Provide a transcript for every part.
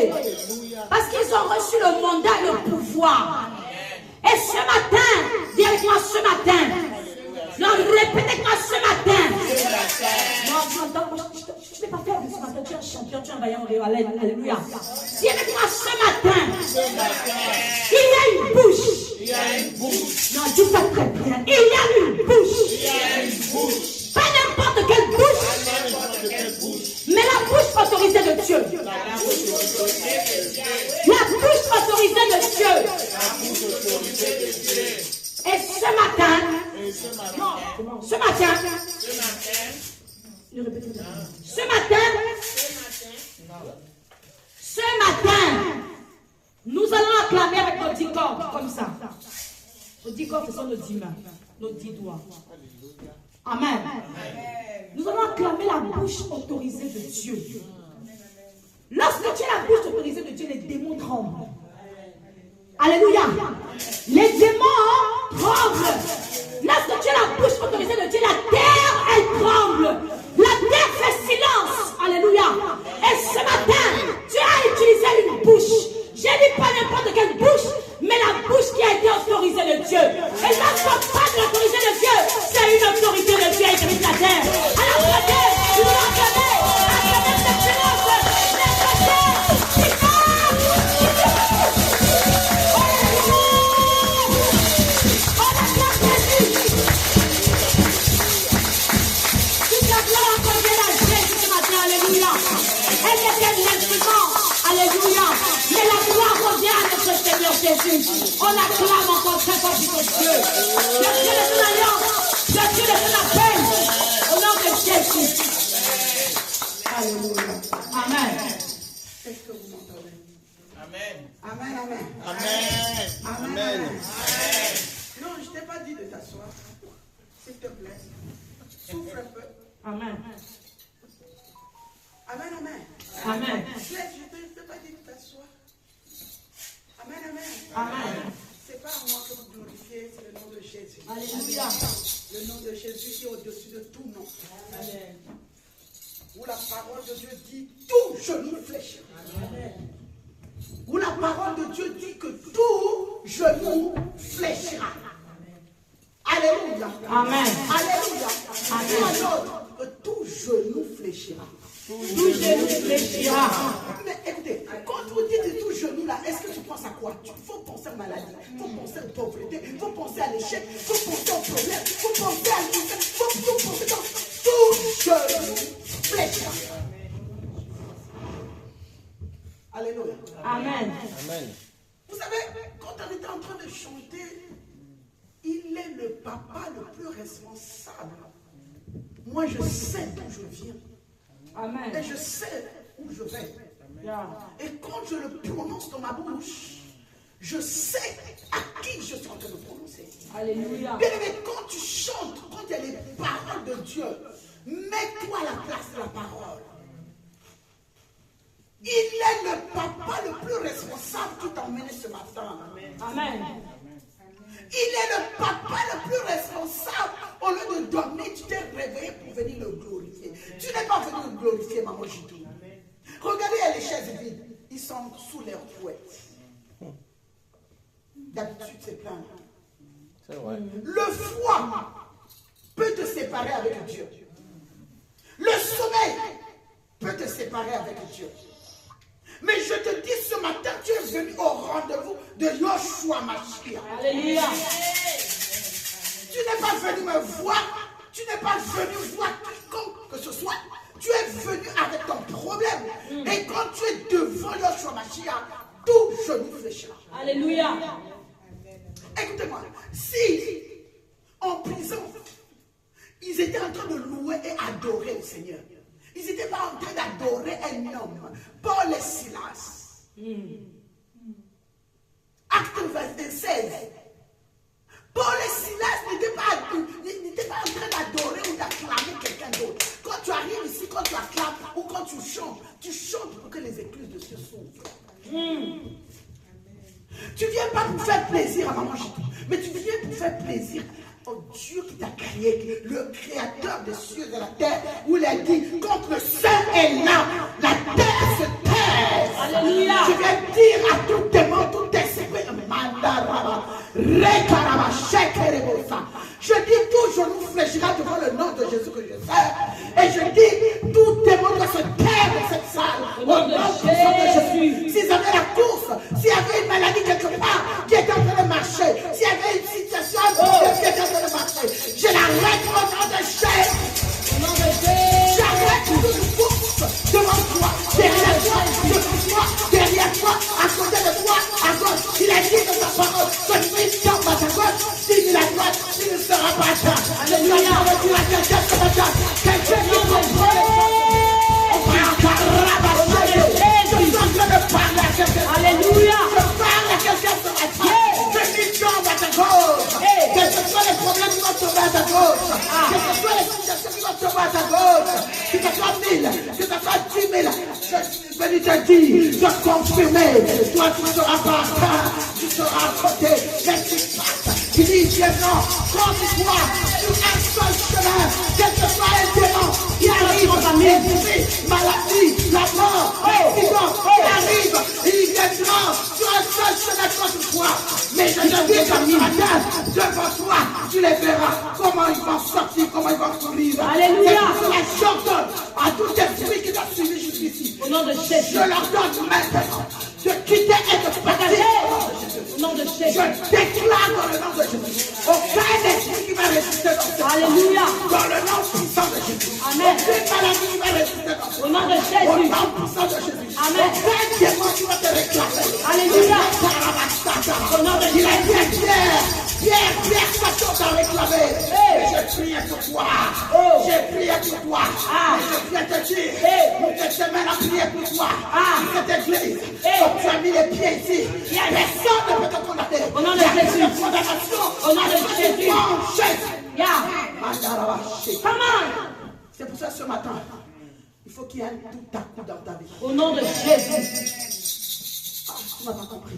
prier. Parce qu'ils ont reçu le mandat et le pouvoir. Et ce matin, dis avec moi ce matin. Non, répétez avec moi ce matin. Non, je ne vais pas faire ce matin. Tu es un champion, tu es un vaillant. Alléluia. Dis avec moi ce matin. Il y a une bouche. Il y a une bouche. Non, dis ça très bien. Il y a une bouche. Il y a une bouche. Pas n'importe quelle bouche. Mais la bouche autorisée de Dieu. La bouche autorisée de Dieu. Et ce matin, nous allons acclamer avec nos 10 cordes, comme ça. Nos 10 cordes, ce sont nos 10 mains, nos 10 doigts. Amen. Nous allons acclamer la bouche autorisée de Dieu. Lorsque tu as la bouche autorisée de Dieu, les démons tremblent. Alléluia. Les démons tremblent. Lorsque tu as la bouche autorisée de Dieu, la terre, elle tremble. La terre fait silence. Alléluia. Et ce matin, tu as utilisé une bouche. Je dis pas n'importe quelle bouche, mais la bouche qui a été autorisée de Dieu. Et ça ne soit pas de l'autorité de Dieu, c'est une autorité de Dieu qui est la terre. Alors, regardez, tu dois acclamer cette silence. Alléluia. Mais la gloire revient à notre Seigneur Jésus. On acclame encore très fort pour Dieu. Le Dieu de son alliance. Le Dieu de son appel. Au nom de Jésus. Alléluia. Amen. Est-ce que vous m'entendez? Amen. Amen, amen. Amen. Amen. Amen. Non, je ne t'ai pas dit de t'asseoir. S'il te plaît. Souffle un peu. Amen. Amen, amen. Amen. Je ne t'ai pas dit de t'asseoir. Amen, amen. Amen. C'est pas à moi que vous glorifiez, c'est le nom de Jésus. Alléluia. Le nom de Jésus qui est au-dessus de tout nom. Amen. Où la parole de Dieu dit tout genou fléchira. Où la parole de Dieu dit que tout genou fléchira. Alléluia. Amen. Alléluia. Amen. Que tout genou fléchira. Tout genou fléchira. Mais écoutez, quand vous dites tout genou là, est-ce que tu penses à quoi? Il faut penser à maladie, il faut penser à pauvreté, il faut penser à l'échec, il faut penser au problème, il faut penser à l'idée, il faut penser dans tout genou fléchira. Alléluia. Amen. Amen. Vous savez, quand on était en train de chanter, il est le papa le plus responsable. Moi, je sais d'où je viens. Amen. Et je sais où je vais. Et quand je le prononce dans ma bouche, je sais à qui je suis en train de prononcer. Alléluia. Bien aimé, quand tu chantes, quand il y a les paroles de Dieu, mets-toi à la place de la parole. Il est le papa le plus responsable qui t'a emmené ce matin. Amen. Il est le papa le plus responsable. Au lieu de dormir, tu t'es réveillé pour venir le glorifier. Tu n'es pas venu le glorifier, maman Jidou. Regardez les chaises vides. Ils sont sous leurs couettes. D'habitude, c'est plein. C'est vrai. Le froid peut te séparer avec Dieu. Le sommeil peut te séparer avec Dieu. Mais je te dis ce matin, tu es venu au rendez-vous de Yoshua Mashiach. Alléluia. Tu n'es pas venu me voir, tu n'es pas venu voir quiconque que ce soit. Tu es venu avec ton problème. Et quand tu es devant Yoshua Mashiach, tout genou fléchira. Alléluia. Écoutez-moi, si en prison, ils étaient en train de louer et adorer le Seigneur, ils n'étaient pas en train d'adorer un homme, Paul et Silas. Acte 26. Paul et Silas n'étaient pas en train d'adorer ou d'acclamer quelqu'un d'autre. Quand tu arrives ici, quand tu acclames ou quand tu chantes pour que les écluses de Dieu s'ouvrent. Tu ne viens pas pour faire plaisir à maman Jidou, mais tu viens pour faire plaisir au Dieu qui t'a créé, le créateur des cieux et de la terre, où il a dit, quand le Saint est là, la terre se taise. Alléluia. gauche, que ce soit les situations qui vont te voir à ta gauche, que ce soit 1000, que ce soit 10 000, je suis venu te dire, de confirmer, toi tu ne seras pas à terre, tu seras à côté, mais tu passes. Il dit, viens non, conduis-toi sur un seul chemin, quel que soit un démon qui arrive, l'esprit, maladie, la mort, l'accident, qui arrive, il vient non, sur un seul chemin, conduis-toi. Mais je te dis, ce matin, devant toi, tu les verras, comment ils vont sortir, comment ils vont courir. Alléluia. C'est pour cela que j'ordonne à tout esprit qui t'a suivi jusqu'ici. Au nom de Jésus. Je leur donne maintenant de quitter et de partir. Au nom de Je Jésus. déclare dans le nom de Jésus. Aucun esprit qui va résister dans cette Alléluia. dans le nom puissant de Jésus. Amen. Aucune maladie qui va résister dans cette Au nom de au Jésus. nom puissant de Jésus. Amen. Aucun démon qui va te réclamer. Alléluia. Au nom de Il a Jésus. dit Pierre, ça t'a réclamé. Hey. Et je prie pour toi. Oh. J'ai prié pour toi. Ah. Et je viens te dire, Hey. pour cette semaine à prier pour toi. Ah. Cette église, Hey. comme tu as mis les pieds ici, Yes. personne ne peut te condamner. Au nom de Il y a Jésus. une condamnation. Au nom de Jésus. Jésus. Yeah. Mandarabaché. Come on. C'est pour ça ce matin, il faut qu'il y ait un tout à coup dans ta vie. Au nom de Jésus. Tu m'as pas compris.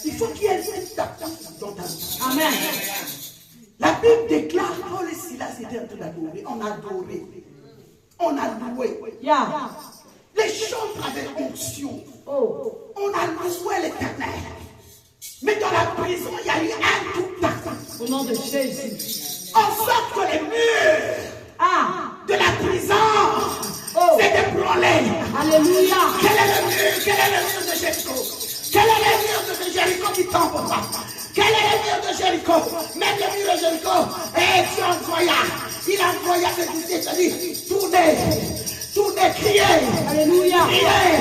Il faut qu'il y ait un tout à coup dans ta vie. Amen. La Bible déclare, Paul et Silas étaient en train d'adorer. On a adoré. On a loué. Yeah. Les chantres avaient onction. Oh. On a loué l'Éternel. Mais dans la prison, il y a eu un tout à coup. Au nom de Jésus. En sorte que les murs Ah. de la prison Oh. s'est ébranlé. Alléluia. Quel est le mur? Quel est le mur de Jéricho? Quel est le mur de Jéricho qui tombe pas? Quel est le mur de Jéricho? Même le mur de Jéricho. Et Dieu envoya. Il envoya ses disciples. Il dit, tournez, criez. Alléluia. Criez.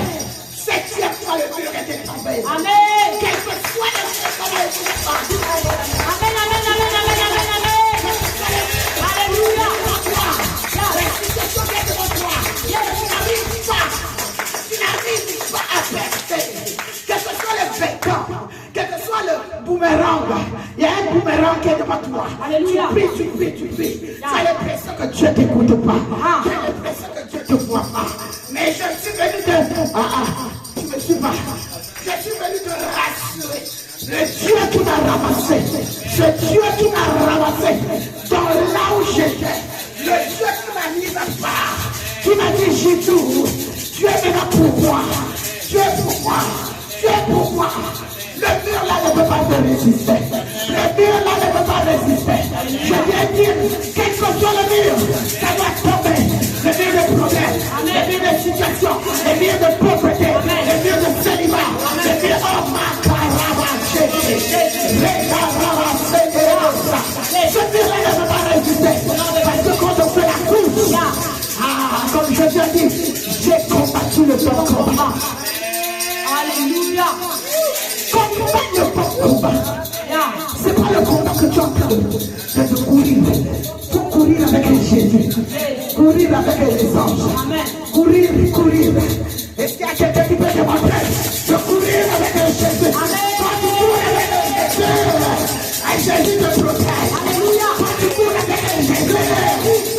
Septième fois le mur était tombé. Amen. Quel que soit le mur, comment il faut pas. Amen, amen, amen, amen, amen, amen. Alléluia. Quel que soit le vêtement, quel que soit le boomerang, il y a un boomerang qui est devant toi. Alléluia. Tu pries. Tu as l'impression que Dieu ne t'écoute pas. Tu as l'impression que Dieu ne te voit pas. Mais je suis venu tu me suis pas. Je suis venu te rassurer. Le Dieu qui m'a ramassé, ce Dieu qui m'a ramassé dans là où j'étais, le Dieu qui m'a mis à part, qui m'a dit j'ai tout, Dieu est là pour moi, Dieu est pour moi, Dieu est pour moi. Le mur là ne peut pas te résister, le mur là ne peut pas résister. Je viens dire, quel que soit le mur, ça doit tomber. Le mur de problème, le mur de situation, le mur de pauvreté, le mur de célibat, le mur de ma ce mur-là ne peut pas résister. Parce que quand on fait la course, comme je viens de dire, j'ai combattu le bon combat. Alléluia. Combat le bon combat. C'est pas le combat que tu es en train de courir. Il faut courir avec Jésus. Courir avec les anges. Courir. Est-ce qu'il y a quelqu'un qui peut démontrer de courir avec Jésus? Quand tu cours avec Jésus, Jésus te protège. Alléluia. Quand tu cours avec Jésus,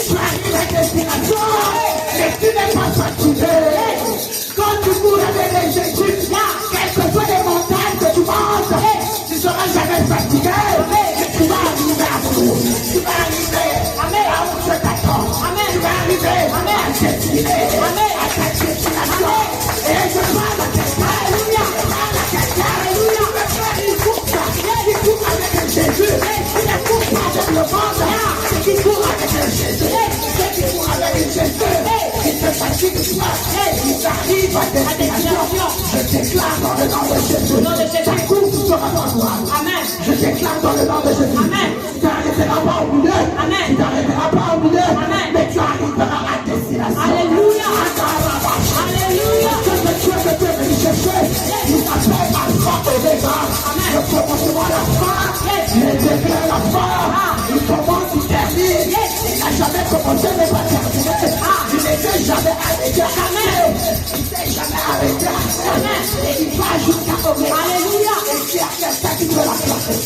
tu arrives à destination et tu n'es pas fatigué. Quand tu cours avec Jésus, quelles que soient les montagnes que tu montes, tu ne seras jamais fatigué. Tu vas arriver à bout. Tu vas arriver là où je t'attends. Tu vas arriver à destiner, à ta destination. Et je parle à quelqu'un. Alléluia. Je parle à quelqu'un. Alléluia. Il court avec Jésus. Il ne court pas avec le monde. C'est qui court avec Jésus. C'est qui court avec Jésus. Il se fatigue toi. Il arrive à destination. Je déclare dans le nom de Jésus. Ta course sera favorable. Amen. Je déclare dans le nom de Jésus. Amen. Tu n'arriveras pas au milieu. Amen. Tu n'arriveras pas au milieu. Amen. Mais tu arriveras à destination. Alléluia. Alléluia. Que Dieu que tu es venu chercher, il s'appelle Alpha Omega. Le commencement, la fin, il déclare la fin. Il commence, il termine. Il n'a jamais commencé, mais pas terminé. Il n'était jamais arrêté. Il n'était jamais arrêté. Et il va jusqu'à Omega. Alléluia. Et c'est à quelqu'un qui peut la classer.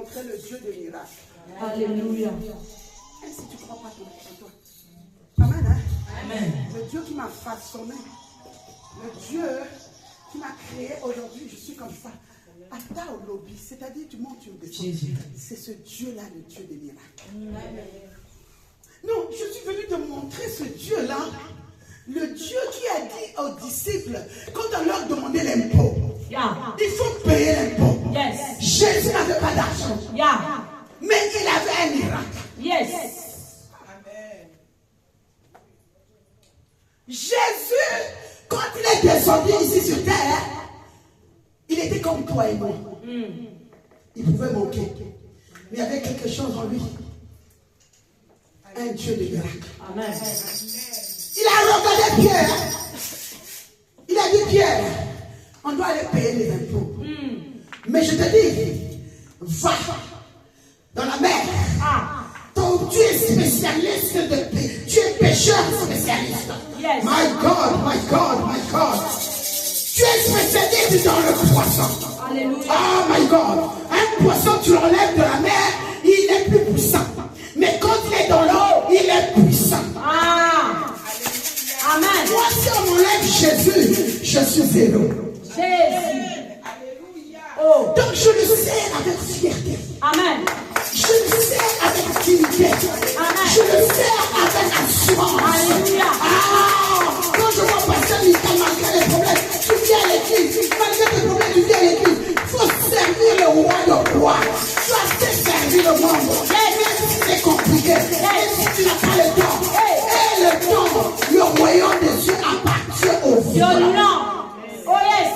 montrer le Dieu des miracles. Alléluia. Et si tu ne crois pas en toi. Amen, hein? Amen. Le Dieu qui m'a façonné, le Dieu qui m'a créé aujourd'hui, je suis comme ça. Ata au lobby, c'est-à-dire du monde tu me descends. C'est ce Dieu-là, le Dieu des miracles. Non, je suis venu te montrer ce Dieu-là. Le Dieu qui a dit aux disciples, quand on leur demandait l'impôt, il faut payer l'impôt. Yes. Jésus n'avait pas d'argent. Mais il avait un miracle. Yes. Amen. Jésus, quand il est descendu ici sur terre, il était comme toi et moi. Il pouvait manquer. Mais il y avait quelque chose en lui. Un Dieu de miracle. Amen. Il a regardé Pierre. Il a dit, Pierre, on doit aller payer les impôts. Mais je te dis, va dans la mer. Tu es spécialiste de paix. Tu es pêcheur spécialiste. Yes. My God, my God, my God. Tu es spécialiste dans le poisson. Alléluia. Oh my God. Un poisson, tu l'enlèves de la mer, il est plus puissant. Mais quand il est dans l'eau, il est puissant. Amen. Moi, si on m'enlève Jésus, je suis zéro. Jésus. Oh. Donc je le sais avec fierté. Amen. Je le sais avec dignité. Amen. Je le sais avec assurance. Alléluia. Quand je vois passer Michael malgré les problèmes, tu viens à l'église. Malgré tes problèmes, tu viens à l'église. Il faut servir le roi de roi. Tu as fait servir le monde. Même si c'est compliqué, même si tu n'as pas le temps. Et le temps, le royaume des cieux appartient au vivant. Oh yes.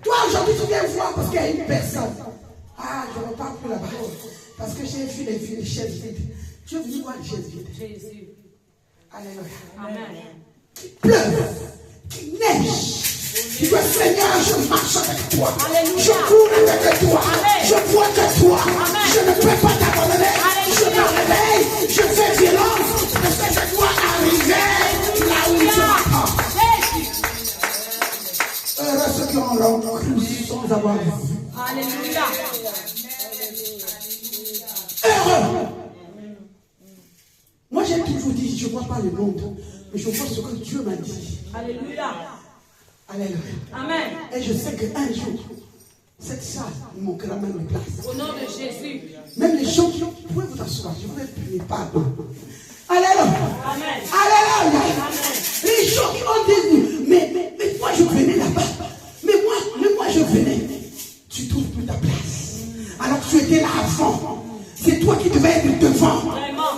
Toi, aujourd'hui, tu viens voir parce qu'il y a une personne. Je ne repars plus là-bas. Parce que j'ai vu les chaises vides. Tu es venu voir les chaises vides. Jésus. Alléluia. Amen. Qui pleuve, qui neige. Tu veux, Seigneur, je marche avec toi. Alléluia. Je cours avec toi. Amen. Je vois que toi. Amen. Je ne peux pas t'abandonner. Alléluia. Je me réveille. Je fais violence. Parce que je dois arriver là où tu m'attends. Heureux ceux qui ont cru sans avoir vu. Alléluia. Heureux. Moi, j'ai toujours dit, je ne vois pas le monde, mais je vois ce que Dieu m'a dit. Alléluia. Alléluia. Amen. Et je sais qu'un jour, cette salle ne manquera même de place. Au nom de Jésus. Même les gens qui pouvez vous asseoir, je vous ai prié pardon. Alléluia. Amen. Alléluia. Amen. Les gens qui ont dit, mais moi je venais là-bas. Mais moi je venais. Tu trouves plus ta place. Alors tu étais là avant. C'est toi qui devais être devant. Vraiment.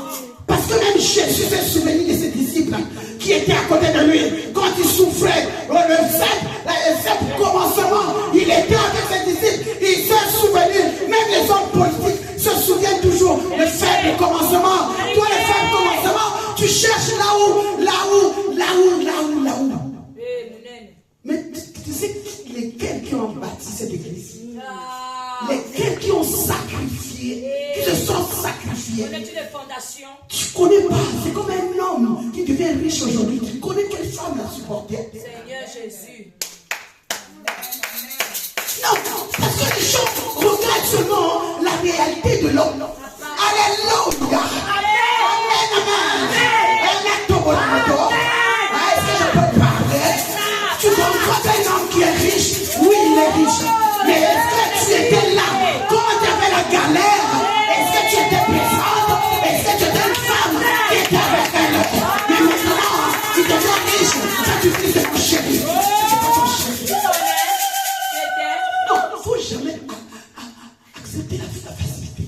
Parce que même Jésus s'est souvenu de ses disciples qui étaient à côté de lui. Quand il souffrait, le simple commencement, il était avec ses disciples. Il s'est souvenu. Même les hommes politiques se souviennent toujours le faible commencement. Toi, le faible commencement, tu cherches là où. Mais tu sais lesquels qui ont bâti cette église? Lesquels qui ont sacrifié, qui se sont sacrifiés. Connais-tu les fondations? Tu ne connais pas. C'est comme un homme qui devient riche aujourd'hui. Tu connais quelle femme l'a supporté? Seigneur Jésus. Non, parce que les gens regardent seulement la réalité de l'homme. Alléluia. Amen. Est-ce que je peux parler? Tu comprends qu'un homme qui est riche, oui, il est riche. Mais est-ce que tu étais là quand il y avait la galère? Est-ce que tu étais présente? Est-ce que tu étais une femme qui était avec elle? Mais maintenant, il devient riche. Ça tu dis c'est mon chéri. C'est pas ton chéri. Non, il ne faut jamais accepter la facilité.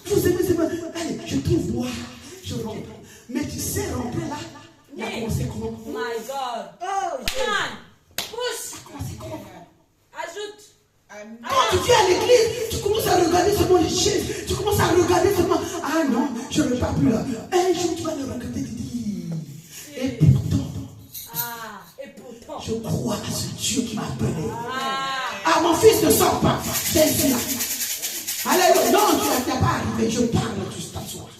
Vous aimez, c'est pas. Allez, je trouve moi, je rentre. Mais tu sais, rentrer là, il a commencé comment? My God. Oh, man. Pousse. Ajoute. Quand tu viens à l'église, tu commences à regarder seulement les chaises. Tu commences à regarder seulement. Ah non, je ne veux pas plus là. Un jour, tu vas le regarder, tu dis. Et pourtant. Je crois à ce Dieu qui m'a appelé. Ah, mon fils ne sort pas. C'est ici là. Alléluia. Non, tu n'as pas arrivé. Je parle, tu t'assois.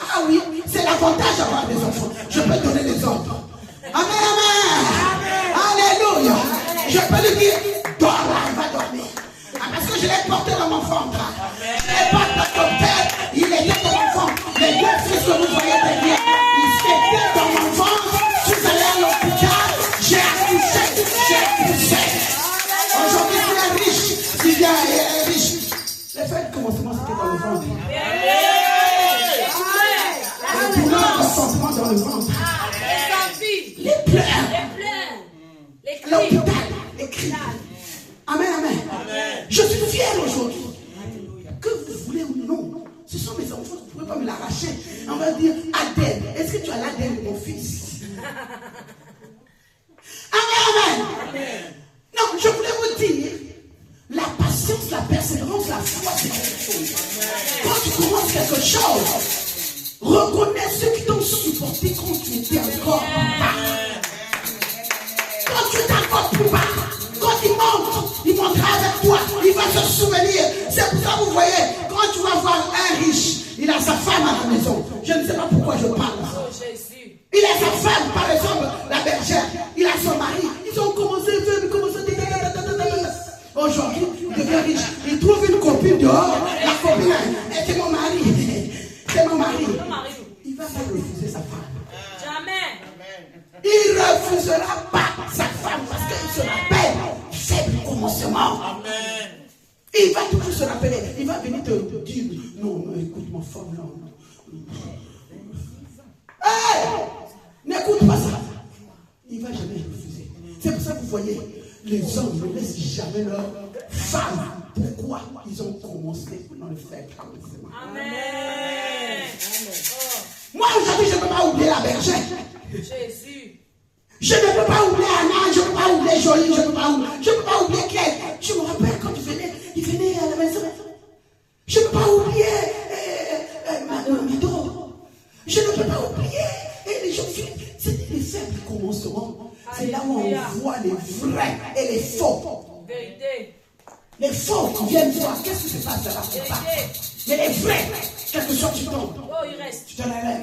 Ah oui, c'est l'avantage d'avoir des enfants. Je peux donner les ordres. Amen. Alléluia. Je peux lui dire, dors là, il va dormir. Ah, parce que je l'ai porté dans mon ventre. l'hôpital et crie. Amen, amen. Je suis fier aujourd'hui. Que vous voulez ou non, ce sont mes enfants, vous ne pouvez pas me l'arracher. On va dire, Adèle, est-ce que tu as l'ADN de mon fils? Amen, amen. Non, je voulais vous dire, la patience, la persévérance, la foi, c'est quelque chose. Quand tu commences quelque chose, reconnais ceux qui t'ont supporté quand tu étais encore plus bas. Quand tu es encore plus bas, quand il montera avec toi, il va se souvenir. C'est pour ça que vous voyez, quand tu vas voir un riche, il a sa femme à la maison. Je ne sais pas pourquoi je parle. Il a sa femme, par exemple, la bergère. Il a son mari. Ils ont commencé. Aujourd'hui, il devient riche. Il trouve une copine dehors. La copine, c'est mon mari. C'est mon mari. Il va pas refuser sa femme. Jamais. Il ne refusera pas sa femme parce qu'il se rappelle faible commencement. Amen. Il va toujours se rappeler. Il va venir te dire non, écoute ma femme, non. Hey, n'écoute pas ça. Il ne va jamais refuser. C'est pour ça que vous voyez, les hommes ne laissent jamais leur femme. Pourquoi? Ils ont commencé dans le faible commencement. Amen. Moi aujourd'hui, je ne peux pas oublier la bergère. Jésus. Je ne peux pas oublier Anna, je ne peux pas oublier Jolie, je ne peux pas oublier Claire. Je me rappelle quand il venait à la maison. Je ne peux pas oublier Mado. Je ne peux pas oublier les gens. C'est les faibles commencements. C'est là où on voit les vrais et les faux. Vérité. Les faux qui viennent voir. Qu'est-ce qui se passe là-bas? Mais les vrais, quel que soit tu tombes. Oh, il reste. Tu te relèves.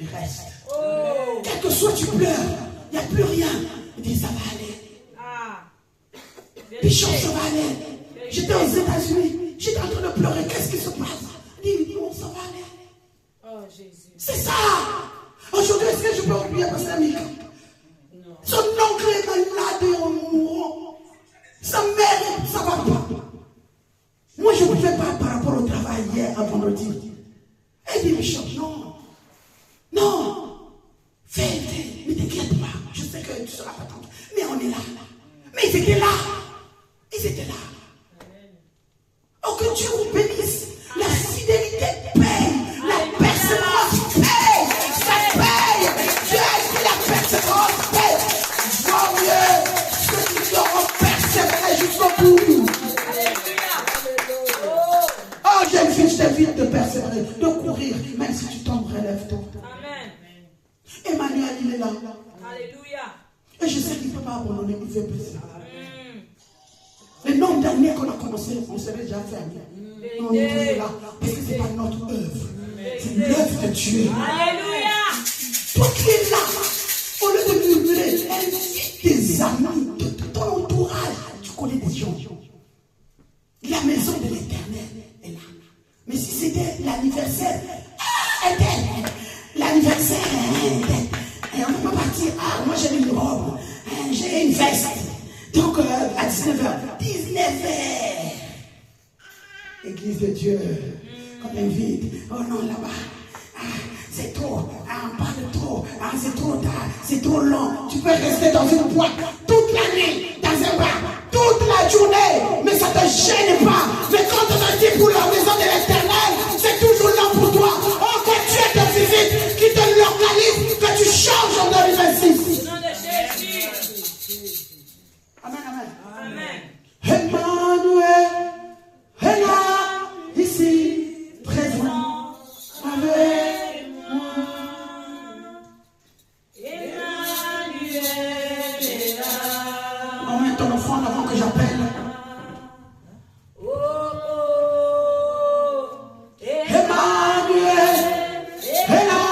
Il reste. Oh. Quel que soit tu pleures. Il n'y a plus rien. Il dit ça va aller. Ah. Bichon, ça va aller. J'étais aux États-Unis. J'étais en train de pleurer. Qu'est-ce qui se passe? Il dit, ça va aller. Oh, Jésus. C'est ça. Aujourd'hui, est-ce que je peux oublier Pasteur Mika? Non. Son oncle est malade et en mourant. Sa mère, ça va pas. Moi, je ne fais pas par rapport au travail hier, à vendredi. Elle dit, Bichon, non. Non. Fais, ne t'inquiète pas. Je sais que tu ne seras pas tante. Mais on est là. Mais ils étaient là. Ils étaient là. Oh, que Dieu vous bénisse. La fidélité paye. La persévérance paye. Ça paye. Dieu a dit la persévérance paye. Glorieux ceux qui auront persévéré jusqu'au bout. Oh, jeune fille, je t'invite de persévérer, de courir. Même si tu tombes, relève-toi. Emmanuel, il est là. Alléluia. Et je sais qu'il ne peut pas abandonner, il fait plaisir. Le nombre d'années qu'on a commencé, on serait déjà fermé. On est là. Parce que ce n'est pas notre œuvre. C'est l'œuvre de Dieu. Alléluia. Toi qui es là, au lieu de murmurer, invite tes amis, de ton entourage. Tu connais des gens. La maison de l'Éternel est là. Mais si c'était l'anniversaire, l'anniversaire, et on ne peut pas partir. Ah, moi j'ai une robe, j'ai une veste. Donc à 19h. 19h. Église de Dieu, qu'on invite. Oh non, là-bas. Ah, c'est trop. Ah, on parle trop. Ah, c'est trop tard. C'est trop long. Tu peux rester dans une boîte toute la nuit, dans un bar, toute la journée. Mais ça ne te gêne pas. Mais quand on a dit pour la maison de l'Éternel, c'est toujours là pour toi. Oh, que Dieu te visite, qui te l'organise, que tu changes en 2026. Au nom de Jésus. Amen, amen. Amen. Emmanuel est là, ici, présent, avec moi. Emmanuel est là. On met ton enfant avant que j'appelle. Oh, oh. Emmanuel est là,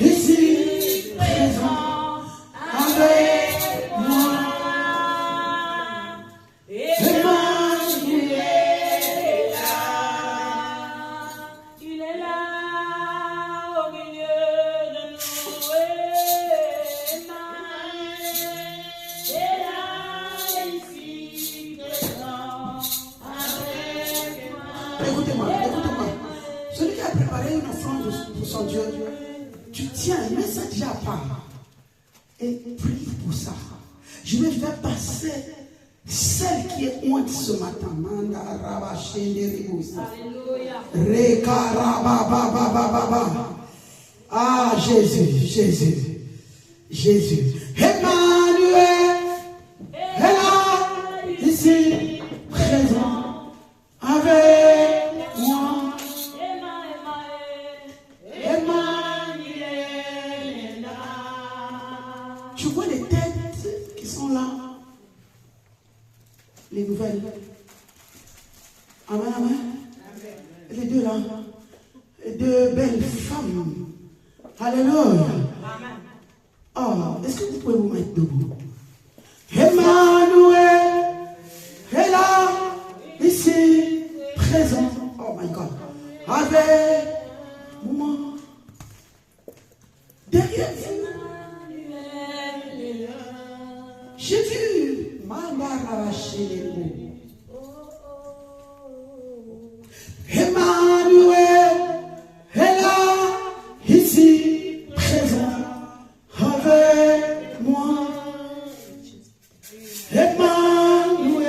ici, présent, avec moi. Emmanuel est là. Il est là au milieu de nous. Emmanuel est là ici présent avec moi. Écoutez-moi. Celui qui a préparé une offrande pour son Dieu, tu tiens, mets ça déjà à part. Et prie pour ça. Je vais faire passer celle qui est honte ce matin. Ah, Jésus, Jésus, Jésus. Emmanuel est là, ici, présent, avec moi. Emmanuel est là. Tu vois les têtes qui sont là. Les nouvelles. Amen, amen. Les deux là. Les deux belles femmes. Alléluia. Oh, est-ce que vous pouvez vous mettre debout? Emmanuel est là, ici, présent. Oh my God. Avec moi. Derrière vous. J'ai vu Emmanuel est là, ici, présent, avec moi. Emmanuel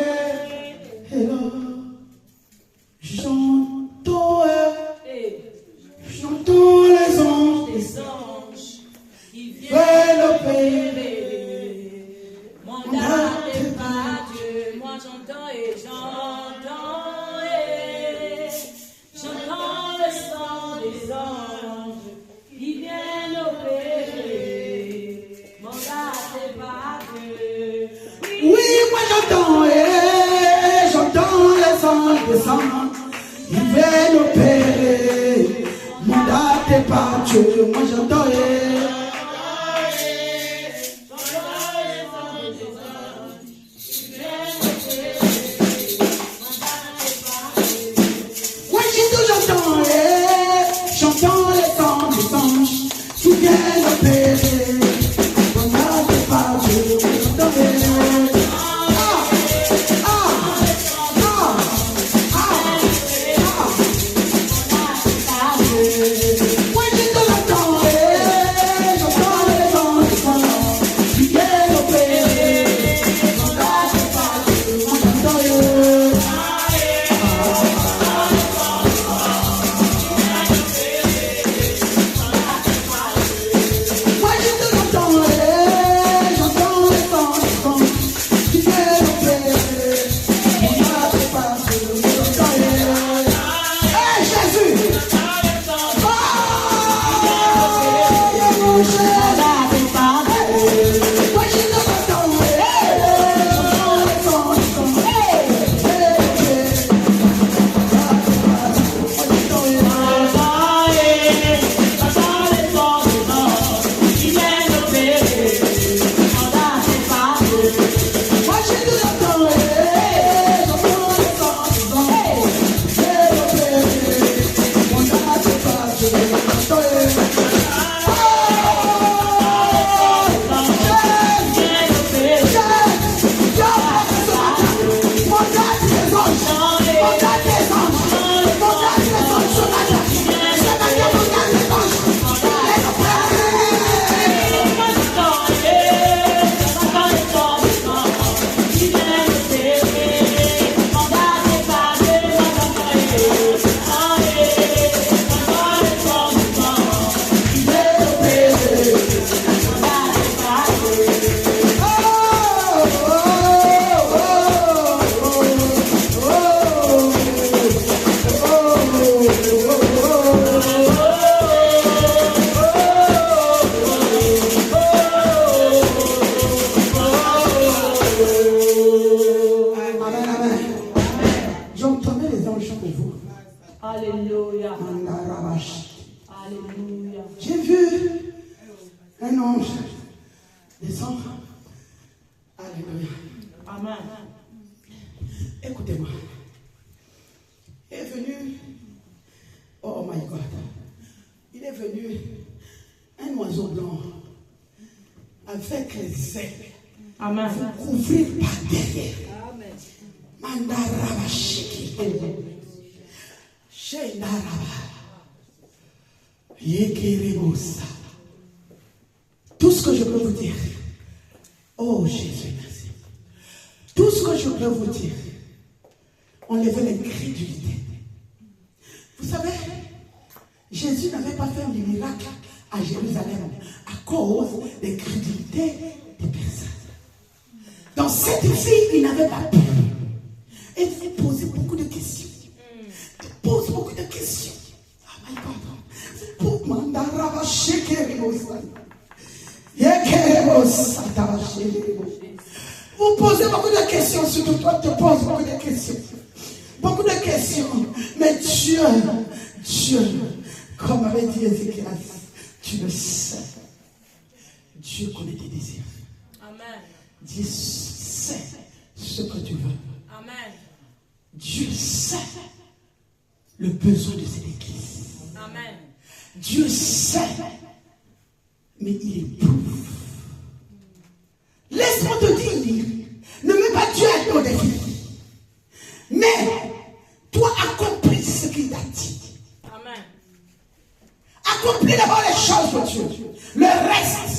est là. J'entends les anges qui viennent opérer. Mandaté par Dieu, moi j'entends et j'entends le son des anges qui viennent opérer. Mandaté par Dieu. Oui, moi j'entends les anges descendre. Ils viennent opérer. Mandaté par Dieu, moi j'entends j'entends les anges des anges qui viennent opérer. Mandaté par Dieu, moi j'entends Alléluia. Alléluia. J'ai vu un ange descendre. Alléluia. Amen. Écoutez-moi. Il est venu. Oh my God. Il est venu un oiseau blanc avec les ailes. Amen. Couvrir par derrière. Amen. Mandaraba shiki. Shendaraba. Yekiribosa. Tout ce que je peux vous dire. Oh Jésus. je voudrais vous dire, enlevez l'incrédulité. Vous savez, Jésus n'avait pas fait des miracles à Jérusalem à cause de l'incrédulité des personnes. Dans cette vie, il n'avait pas peur. Et il posait beaucoup de questions. Il pose beaucoup de questions. Oh my God. Vous posez beaucoup de questions, surtout toi, tu poses beaucoup de questions. Beaucoup de questions. Mais Dieu, comme avait dit Ézéchiel, tu le sais. Dieu connaît tes désirs. Amen. Dieu sait ce que tu veux. Amen. Dieu sait le besoin de cette église. Amen. Dieu sait, mais il éprouve. Laisse-moi te dire, ne mets pas Dieu à ton défi. Mais, toi accomplis ce qu'il t'a dit. Amen. Accomplis d'abord les choses de Dieu. Le reste,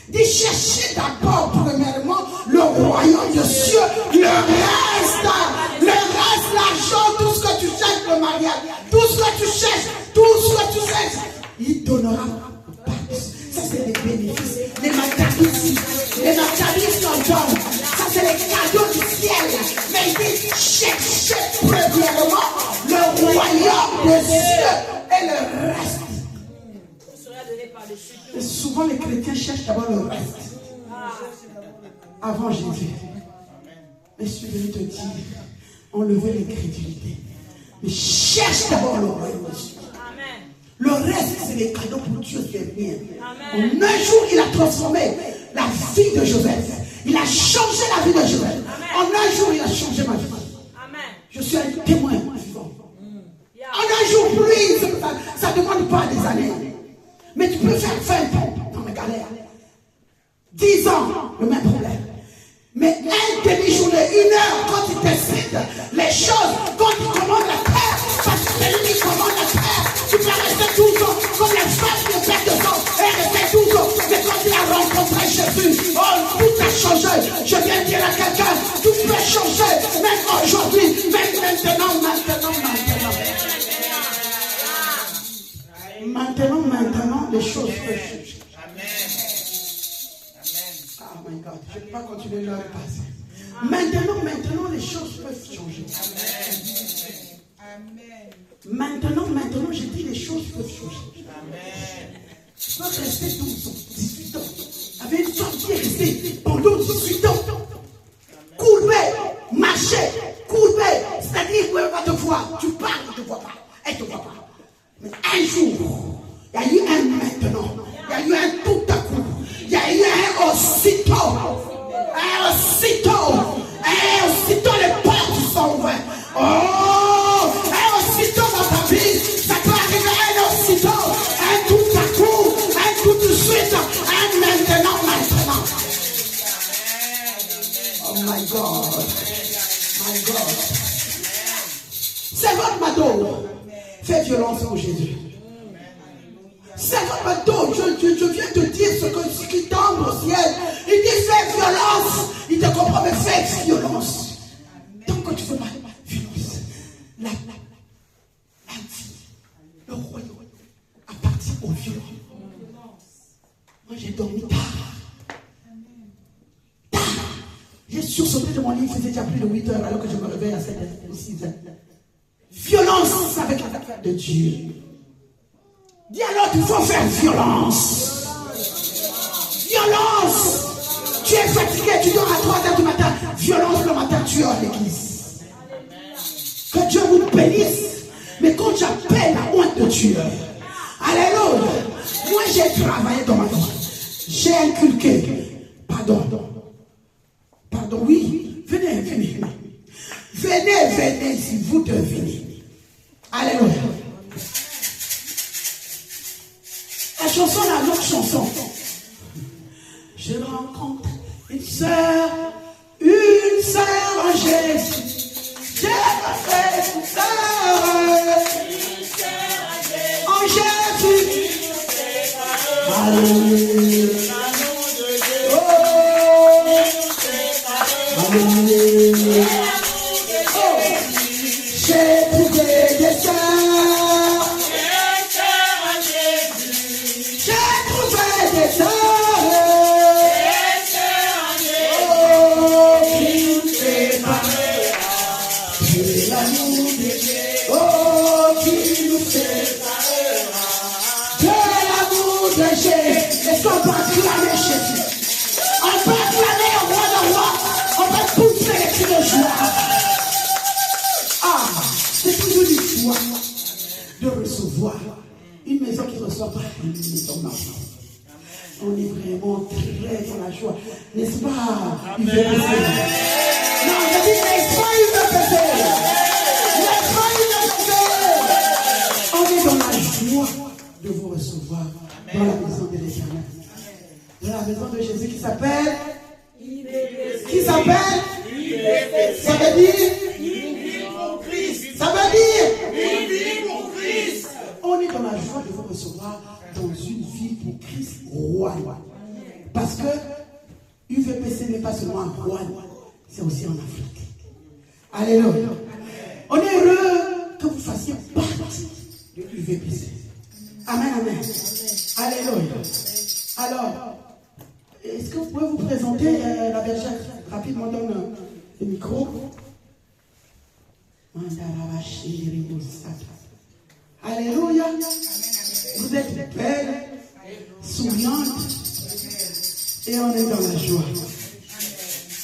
dis chercher d'abord, premièrement, le royaume de Dieu. Le reste, l'argent, tout ce que tu cherches, le mariage, tout ce que tu cherches, il donnera. Ça, c'est les bénéfices. Les matériaux qu'on donne. Ça, c'est les cadeaux du ciel. Mais il dit chercher premièrement le royaume de Dieu et le reste. Et souvent, les chrétiens cherchent d'abord le reste. Avant Jésus. Mais je suis venu te dire, enlevez l'incrédulité. Mais cherche d'abord le royaume de Dieu. Le reste, c'est les cadeaux pour Dieu qui est bien. En un jour, il a transformé la vie de Joseph. Il a changé la vie de Joseph. En un jour, il a changé ma vie. Je suis un témoin vivant. En un jour, plus, ça ne demande pas des années. Mais tu peux faire 20 ans dans mes galères. 10 ans, le même problème. Mais une demi-journée, 1 heure, quand il décide les choses, quand il commande la terre, parce que c'est lui qui commande la terre, tu peux rester 12 ans, comme les femmes qui perdent de sang, et rester 12 ans. Mais quand il a rencontré Jésus, oh, tout a changé. Je viens dire à quelqu'un, tout peut changer, même aujourd'hui, même maintenant. Maintenant, les choses peuvent changer. Oh my God, je ne vais pas continuer de le repasser. Maintenant, les choses peuvent changer. Amen. Maintenant, j'ai dit les choses peuvent changer. Tu peux rester 12 ans, 18 ans, avec une femme qui est restée pendant 18 ans. Courbé, marcher, courbé, c'est-à-dire qu'on va te voir. Tu parles, on ne te voit pas. Elle ne te voit pas. Mais un jour, il y a eu un maintenant. Il y a eu un tout à coup. Il y a eu un aussitôt. Aussitôt les portes sont ouvertes. Oh, un aussitôt dans ta vie. Ça peut arriver un aussitôt. Un tout à coup. Un tout de suite. Un maintenant. Oh my God. C'est votre bateau. Fais violence au Jésus. C'est votre bateau. Je viens te dire ce qui tombe au ciel. Il dit fais violence. Il te comprend, mais fais violence. Tant que tu veux pas violence. La vie, le royaume appartient aux violents. Moi j'ai dormi tard. J'ai sursauté de mon lit, il faisait déjà plus de 8 heures alors que je me réveille à 7 h 6 h. Violence avec l'affaire de Dieu. Dis alors qu'il faut faire violence. Violence. Tu es fatigué, tu dors à 3 h du matin. Violence le matin, tu es à l'église. Que Dieu vous bénisse. Mais quand j'appelle la honte de Dieu, alléluia. Moi j'ai travaillé dans ma vie. J'ai inculqué. Pardon, oui. Venez. Venez si vous devinez. Alléluia. La chanson, la longue chanson. Je rencontre une sœur en Jésus. J'ai fait une sœur en Jésus. Alléluia. Alléluia. joie de recevoir. Une maison qui ne reçoit pas une maison d'enfant. On est vraiment très dans la joie. N'est-ce pas? Amen. Non, je dis, n'est-ce pas, on est dans la joie de vous recevoir dans la maison de l'Éternel. Dans la maison de Jésus qui s'appelle? Qui s'appelle? Ça veut dire? Ça veut dire? On est dans la joie de vous recevoir dans une vie pour Christ roi. Parce que UVPC n'est pas seulement en roi, c'est aussi en Afrique. Alléluia. On est heureux que vous fassiez partie de l'UVPC. Amen, amen. Alléluia. Alors, est-ce que vous pouvez vous présenter, la bergère? Rapidement, donne le micro. Alléluia. Vous êtes belle, souriante, et on est dans la joie.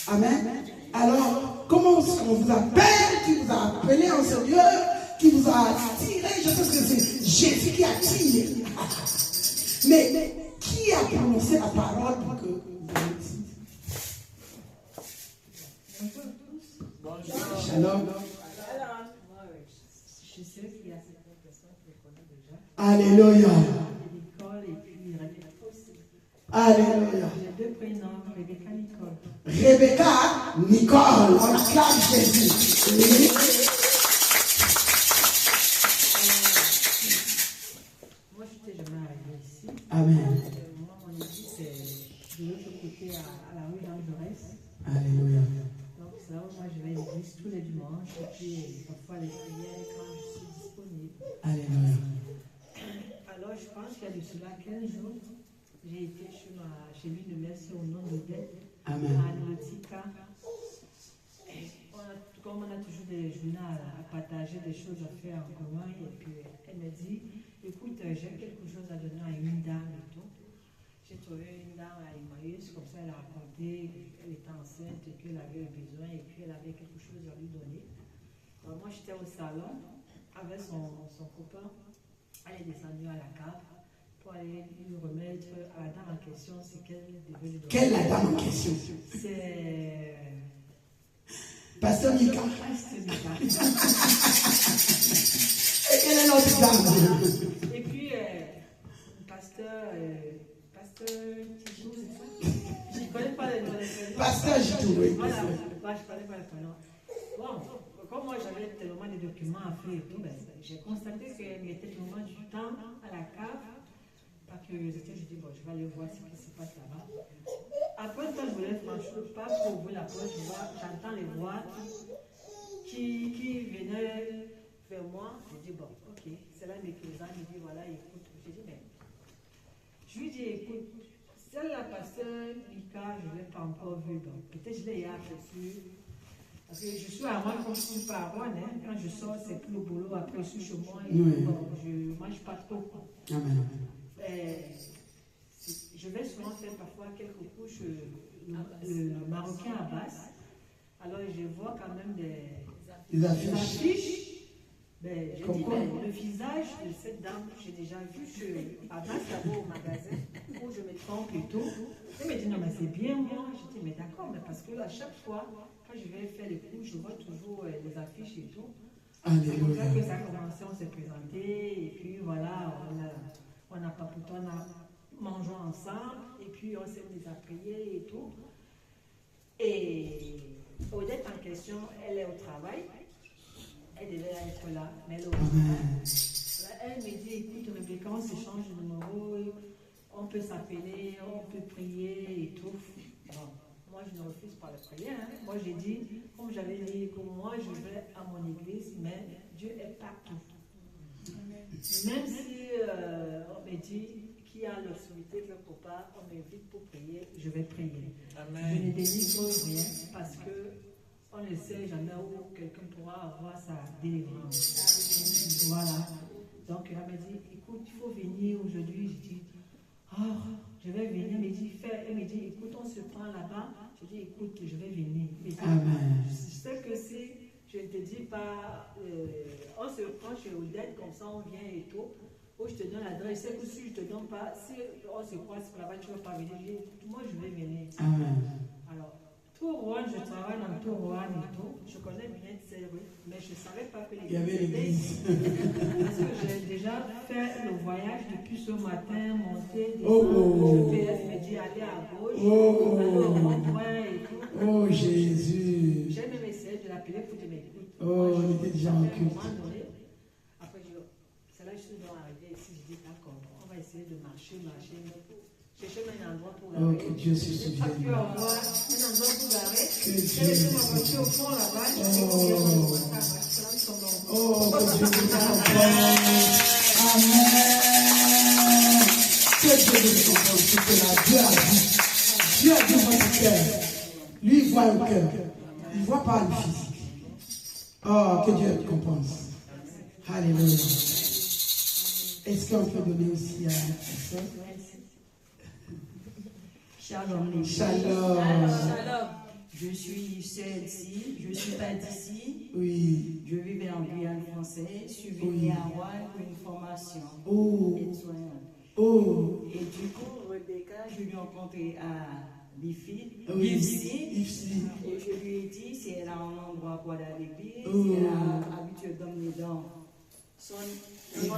Amen. Alors, comment on vous appelle, qui vous a appelé en Seigneur, qui vous a attiré? Je pense que c'est Jésus qui a attiré. Mais qui a prononcé la parole pour que vous ayez ici? Shalom. Je sais qu'il y a certaines personnes qui les connaissent déjà. Alléluia. Nicole et puis Rebecca aussi. Alléluia. J'ai deux prénoms, Rebecca Nicole. Rebecca Nicole. On acclame Jésus. Oui. Moi, je n'étais jamais arrivée ici. Amen. Moi, mon église, c'est de l'autre côté à la rue Jean Jaurès. Alléluia. Donc, c'est là où moi, je vais à l'église tous les dimanches. Et puis, parfois, les prières quand je suis disponible. Alléluia. Alors, je pense qu'il y a de cela 15 jours, j'ai été chez lui de messe au nom de Beth, Amen. à Nautica. Comme on a toujours des journées à partager, des choses à faire en commun, et puis elle me dit, écoute, j'ai quelque chose à donner à une dame et tout. J'ai trouvé une dame à Emmaüs, comme ça elle a raconté qu'elle était enceinte et qu'elle avait besoin et puis elle avait quelque chose à lui donner. Alors moi j'étais au salon avec son copain, elle est descendue à la cave pour aller lui remettre à la dame en question ce qu'elle devait lui donner. Quelle est la dame en question? C'est... Pasteur Nika. Pasteur Nika. Et quelle est l'autre dame? Et puis, pasteur Tijou, c'est ça? Je ne connais pas les noms. Pasteur Tijou, oui. Voilà, je ne connais pas les prénoms. Bon, comme moi j'avais tellement de documents à faire et tout, j'ai constaté qu'elle mettait tellement du temps à la cave. Par curiosité, je dis, bon, je vais aller voir ce qui se passe là-bas. Après, quand je voulais franchir le pas pour ouvrir la porte, j'entends les voix qui venaient vers moi. Je dis, bon, ok, c'est là mes cousins. Je dis, voilà, écoute. Je dis, mais. Je lui dis, écoute, celle-là, pasteur Mika, je ne l'ai pas encore vue. Bon, peut-être je l'ai aperçue. Parce que je suis à moi, comme je suis pas à moi, hein. Quand je sors, c'est plus le boulot. Après, je suis chez moi. Et Oui. bon, je ne mange pas trop. Amen. Je vais souvent faire parfois quelques couches le marocain à base. Alors je vois quand même des affiches. J'ai dit, le visage de cette dame, j'ai déjà vu à base d'abord au magasin où je me trompe et tout. Elle me dit, non mais c'est bien moi. Je dis, mais d'accord, mais parce que à chaque fois, quand je vais faire les couches, je vois toujours les affiches et tout. C'est comme ça que ça a commencé, on s'est présenté et puis voilà, on a papoté, on a mangé ensemble et puis on s'est mis à prier et tout. Et Odette en question, elle est au travail, elle devait être là, mais elle est au travail. Elle me dit, écoute Rebecca, on s'échange de numéro, on peut s'appeler, on peut prier et tout. Bon, moi je ne refuse pas la prière. Hein. Moi j'ai dit, comme j'avais dit, que moi je vais à mon église, mais Dieu est partout. Même si on me dit qu'il y a l'obscurité quelque part, on m'invite pour prier, je vais prier. Amen. Je ne délivre rien parce que on ne sait jamais où quelqu'un pourra avoir sa délivrance. Voilà. Donc elle m'a dit, écoute, il faut venir aujourd'hui. Je dis, je vais venir. Elle me dit, écoute, on se prend là-bas. Je dis, écoute, je vais venir. Je sais que si je ne te dis pas, on se prend chez Odette, comme ça on vient et tout, où je te donne l'adresse. C'est que si je ne te donne pas, si on se croise là-bas, tu ne vas pas venir. Moi, je vais venir. Amen. Alors, Tour-Rouen, je travaille dans Tour-Rouen et tout. Je connais bien ces rues, mais je ne savais pas que Il y avait l'église. Parce que j'ai déjà fait le voyage depuis ce matin, monter, descendre. Oh. Le PS me dit aller à gauche, Oh. aller au rond-point et tout. Oh Jésus. J'ai même essayé de l'appeler pour dire, mais écoute, Oh, on était déjà en culte. Après, c'est là que je suis arrivée ici, je dis, d'accord, on va essayer de marcher, chercher un endroit pour Oh, garer. que Dieu se J'ai souvienne. pas pu avoir un endroit pour garer. Que J'ai Dieu laissé se ma voiture au fond là-bas. Oh, que Dieu te comprenne. Amen. Que Dieu te comprenne. C'est là. Dieu a dit. Dieu a dit votre cœur. Lui, il voit le cœur. Il ne voit pas le physique. Oh, que Dieu te comprenne. Alléluia. Est-ce qu'on peut donner aussi à ça? Shalom. Shalom. Shalom. Je suis celle-ci, je suis pas d'ici. Oui. Je vivais en Guyane française. Je suis venue Oui. à Rouen pour une formation. Oh. Aide-soignante. Oh. Et du coup, Rebecca, je l'ai rencontrée à Bifi. Oui. Bifi. Bifi. Et je lui ai dit si elle a un endroit pour aller à l'église, Oh. si elle a habitué d'emmener dans son église.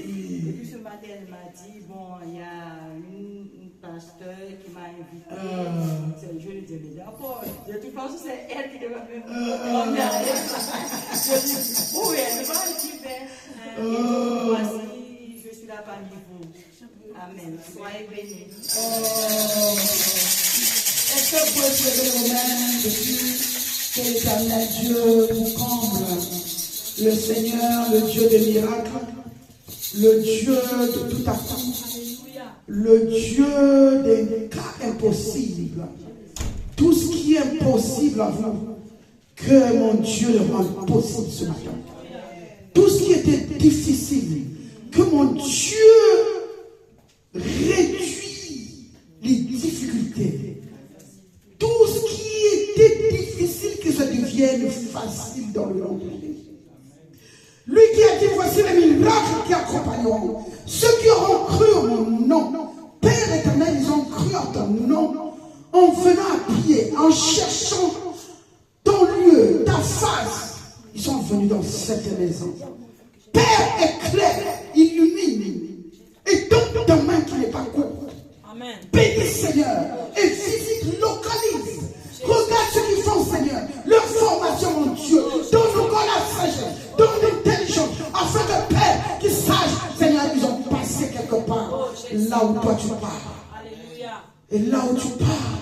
Oui. Et puis ce matin, elle m'a dit, bon, il y a une pasteur qui m'a invité. Je lui ai dit, mais d'accord, de toute façon, c'est elle qui va me emmener. Je lui ai dit, oui, elle va qui fait. Et donc, voici, je suis là parmi vous. Amen. Soyez bénis. Est-ce que vous pouvez se lever les mains dessus que l'éternel Dieu vous comble? Le Seigneur, le Dieu des miracles, le Dieu de tout à coup, le Dieu des cas impossibles. Tout ce qui est impossible à vous, que mon Dieu le rende possible ce matin. Tout ce qui était difficile, que mon Dieu réduit les difficultés. Tout ce qui était difficile, que ça devienne facile dans le nom de Jésus. Lui qui a dit, voici les miracles qui accompagneront ceux qui auront cru en mon nom. Père éternel, ils ont cru en ton nom, en venant à pied, en cherchant ton lieu, ta face. Ils sont venus dans cette maison. Père, éclaire, illumine, et donne ta main qui n'est pas courte. Amen. Bénis Seigneur, et visite, localise. Regarde ce qu'ils font, Seigneur. Leur formation, mon Dieu. Donne encore la sagesse, donne l'intelligence, afin que Père, qu'ils sachent, Seigneur, ils ont passé quelque part, là où toi tu pars. Alléluia. Et là où tu pars,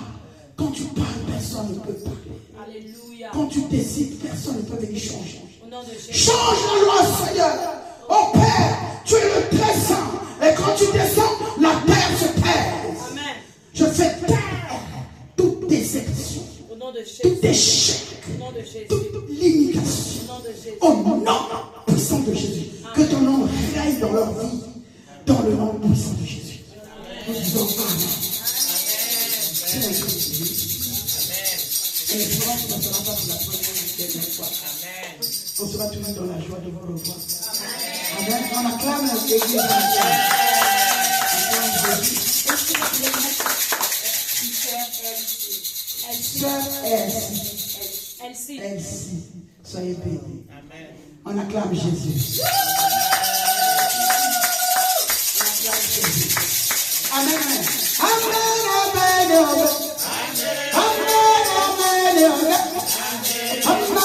quand tu parles, personne ne peut parler. Alléluia. Quand tu décides, personne ne peut venir changer. Au nom de Jésus. Change la loi, Seigneur. Oh Père, tu es le très saint. Et quand tu descends, la terre se taise. Amen. Je fais taire toute déception, Au nom de Jésus. tout échec, Au nom de Jésus. toute limitation. Au nom de Jésus. Au nom puissant de Jésus. Que ton nom règne dans leur vie. Dans le nom puissant de Jésus. Nous disons Amen. Tu vas continuer. Et je pense qu'on ne sera pas pour la première et dernière fois. On sera toujours dans la joie de vous revoir. Amen. On acclame l'église. Sœur Elsie. Elsie. Soyez bénis. On acclame Jésus. Amen. Amen. Amen. Amen. Amen. Amen. Amen. Amen.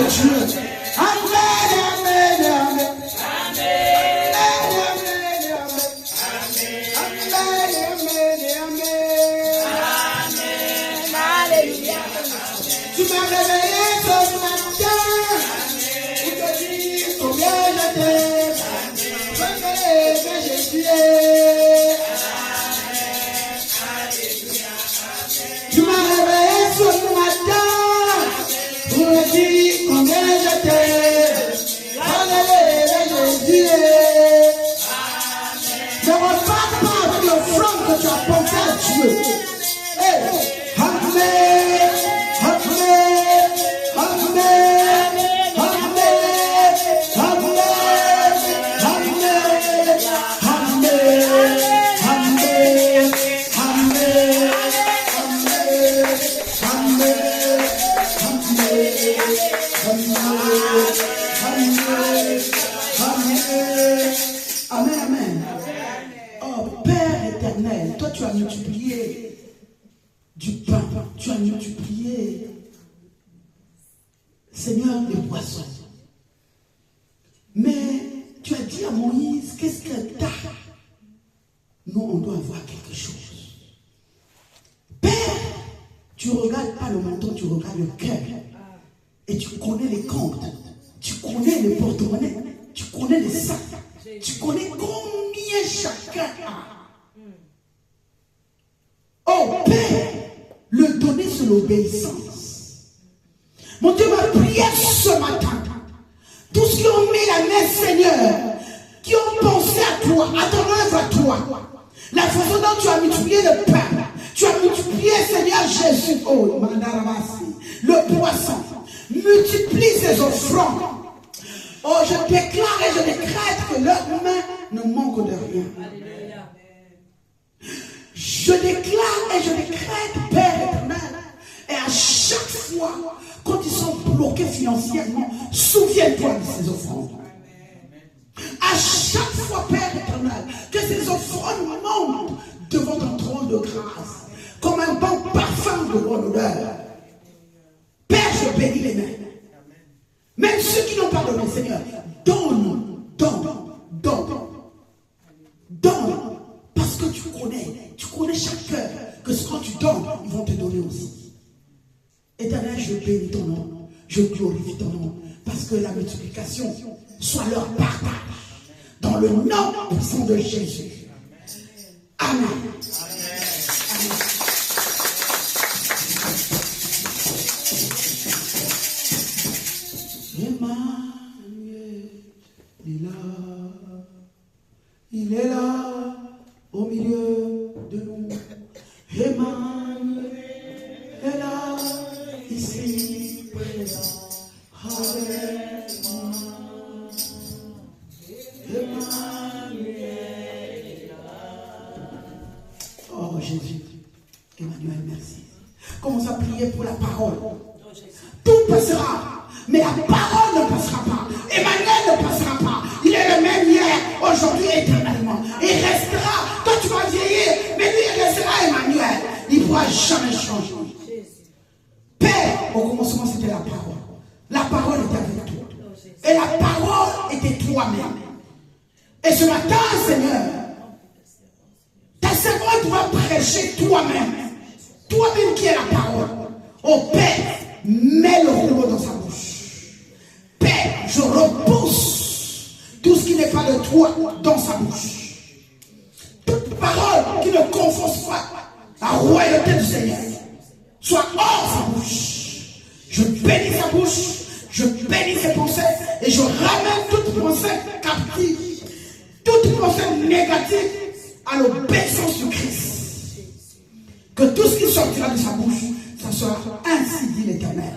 Dieu. Amen, amen, amen. Amen, amen, amen. Amen, alléluia. Tu m'as réveillé ce matin pour te dire penser à Dieu. Hey. Amen. Amen. Amen. Amen. Amen, amen. Oh, Père éternel, toi tu as multiplié du pain, tu as multiplié, Seigneur, les poissons. Mais tu as dit à Moïse, qu'est-ce que t'as? Nous, on doit avoir quelque chose. Père, tu ne regardes pas le menton, tu regardes le cœur. Et tu connais les comptes, tu connais les porte-monnaies, tu connais les sacs, tu connais combien chacun a. Oh Père, le donner c'est l'obéissance. Mon Dieu, ma prière ce matin, tous qui ont mis la main, Seigneur, qui ont pensé à toi, à ton œuvre, à toi, la façon dont tu as multiplié le pain, tu as multiplié, Seigneur Jésus, oh, le poisson, multiplie ces offrandes. Oh, je déclare et je décrète que leurs mains ne manquent de rien. Je déclare et je décrète, Père éternel, et à chaque fois, quand ils sont bloqués financièrement, souviens-toi de ces offrandes. À chaque fois, Père éternel, que ces offrandes montent devant ton trône de grâce, comme un bon parfum de bonne odeur. Père, je bénis les mains. Même ceux qui n'ont pas donné, Seigneur, donne, donne, donne, donne. Parce que tu connais chaque cœur, que ce que tu donnes, ils vont te donner aussi. Éternel, je bénis ton nom, je glorifie ton nom, parce que la multiplication soit leur partage. Dans le nom puissant de Jésus. Amen. Amen. Emmanuel, il est là, au milieu de nous. Emmanuel est là, ici présent, avec moi. Emmanuel est là. Oh Jésus, Emmanuel, merci. Commence à prier pour la parole. Tout passera, mais la parole ne passera pas. Emmanuel ne passera pas. Il est le même hier, aujourd'hui, éternellement. Il restera. Toi, tu vas vieillir, mais lui, il restera Emmanuel. Il ne pourra jamais changer. Père, au commencement, c'était la parole. La parole était avec toi. Et la parole était toi-même. Et ce matin, Seigneur, ta servante va prêcher toi-même. Toi-même qui es la parole. Oh Père, mets le rouleau dans sa bouche. Père, je repousse tout ce qui n'est pas de toi dans sa bouche. Toute parole qui ne confesse pas la royauté du Seigneur soit hors sa bouche. Je bénis sa bouche, je bénis ses pensées et je ramène toute pensée captive, toute pensée négative à l'obéissance du Christ. Que tout ce qui sortira de sa bouche, ça sera ainsi dit l'Éternel.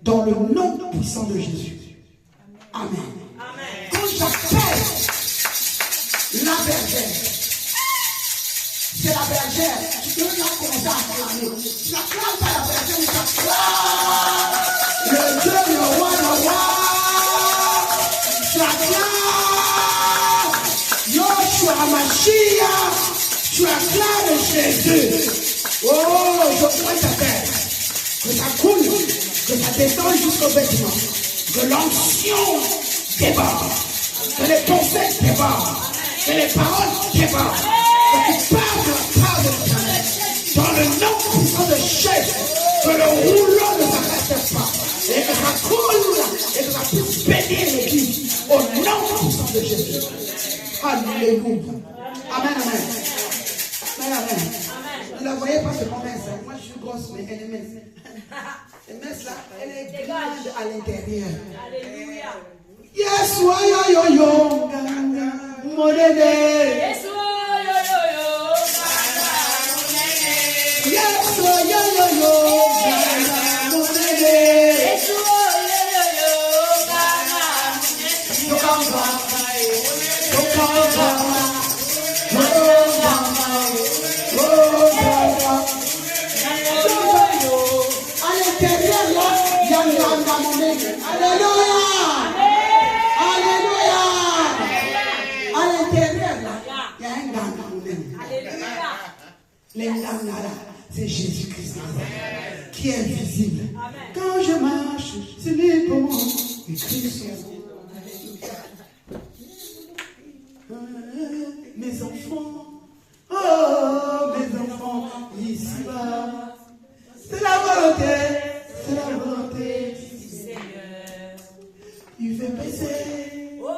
Dans le nom puissant de Jésus. Amen. Quand j'appelle la bergère, c'est la bergère. Tu peux là commencer à acclamer. Tu n'acclames pas la bergère, mais tu acclames le Dieu, le roi, le roi. Tu acclames Yoshua Mashiach. Tu acclames Jésus. Oh, je prends ta tête. Que ça coule, que ça descende jusqu'au vêtement. Que l'onction déborde. Que les pensées débordent. Que les paroles débordent. Que tu parles de la part de l'Éternel. Dans le nom puissant de Jésus. Que le rouleau ne s'arrête pas. Et que ça coule. Et que ça puisse bénir l'église. Au nom puissant de Jésus. Alléluia. Amen, amen. Amen, amen. Vous ne la voyez pas, c'est mon mince. Moi, je suis grosse, mais elle est mince. Elle est mince là, elle est grande à l'intérieur. Alléluia. Yes, yo yo yo, modèle. Yes, yo yo yo, C'est Jésus-Christ qui est visible. Quand je marche, c'est lui pour moi. Et Christ. Mes enfants, oh mes enfants, ici-bas, c'est la volonté du Seigneur. Il fait baisser. Oh,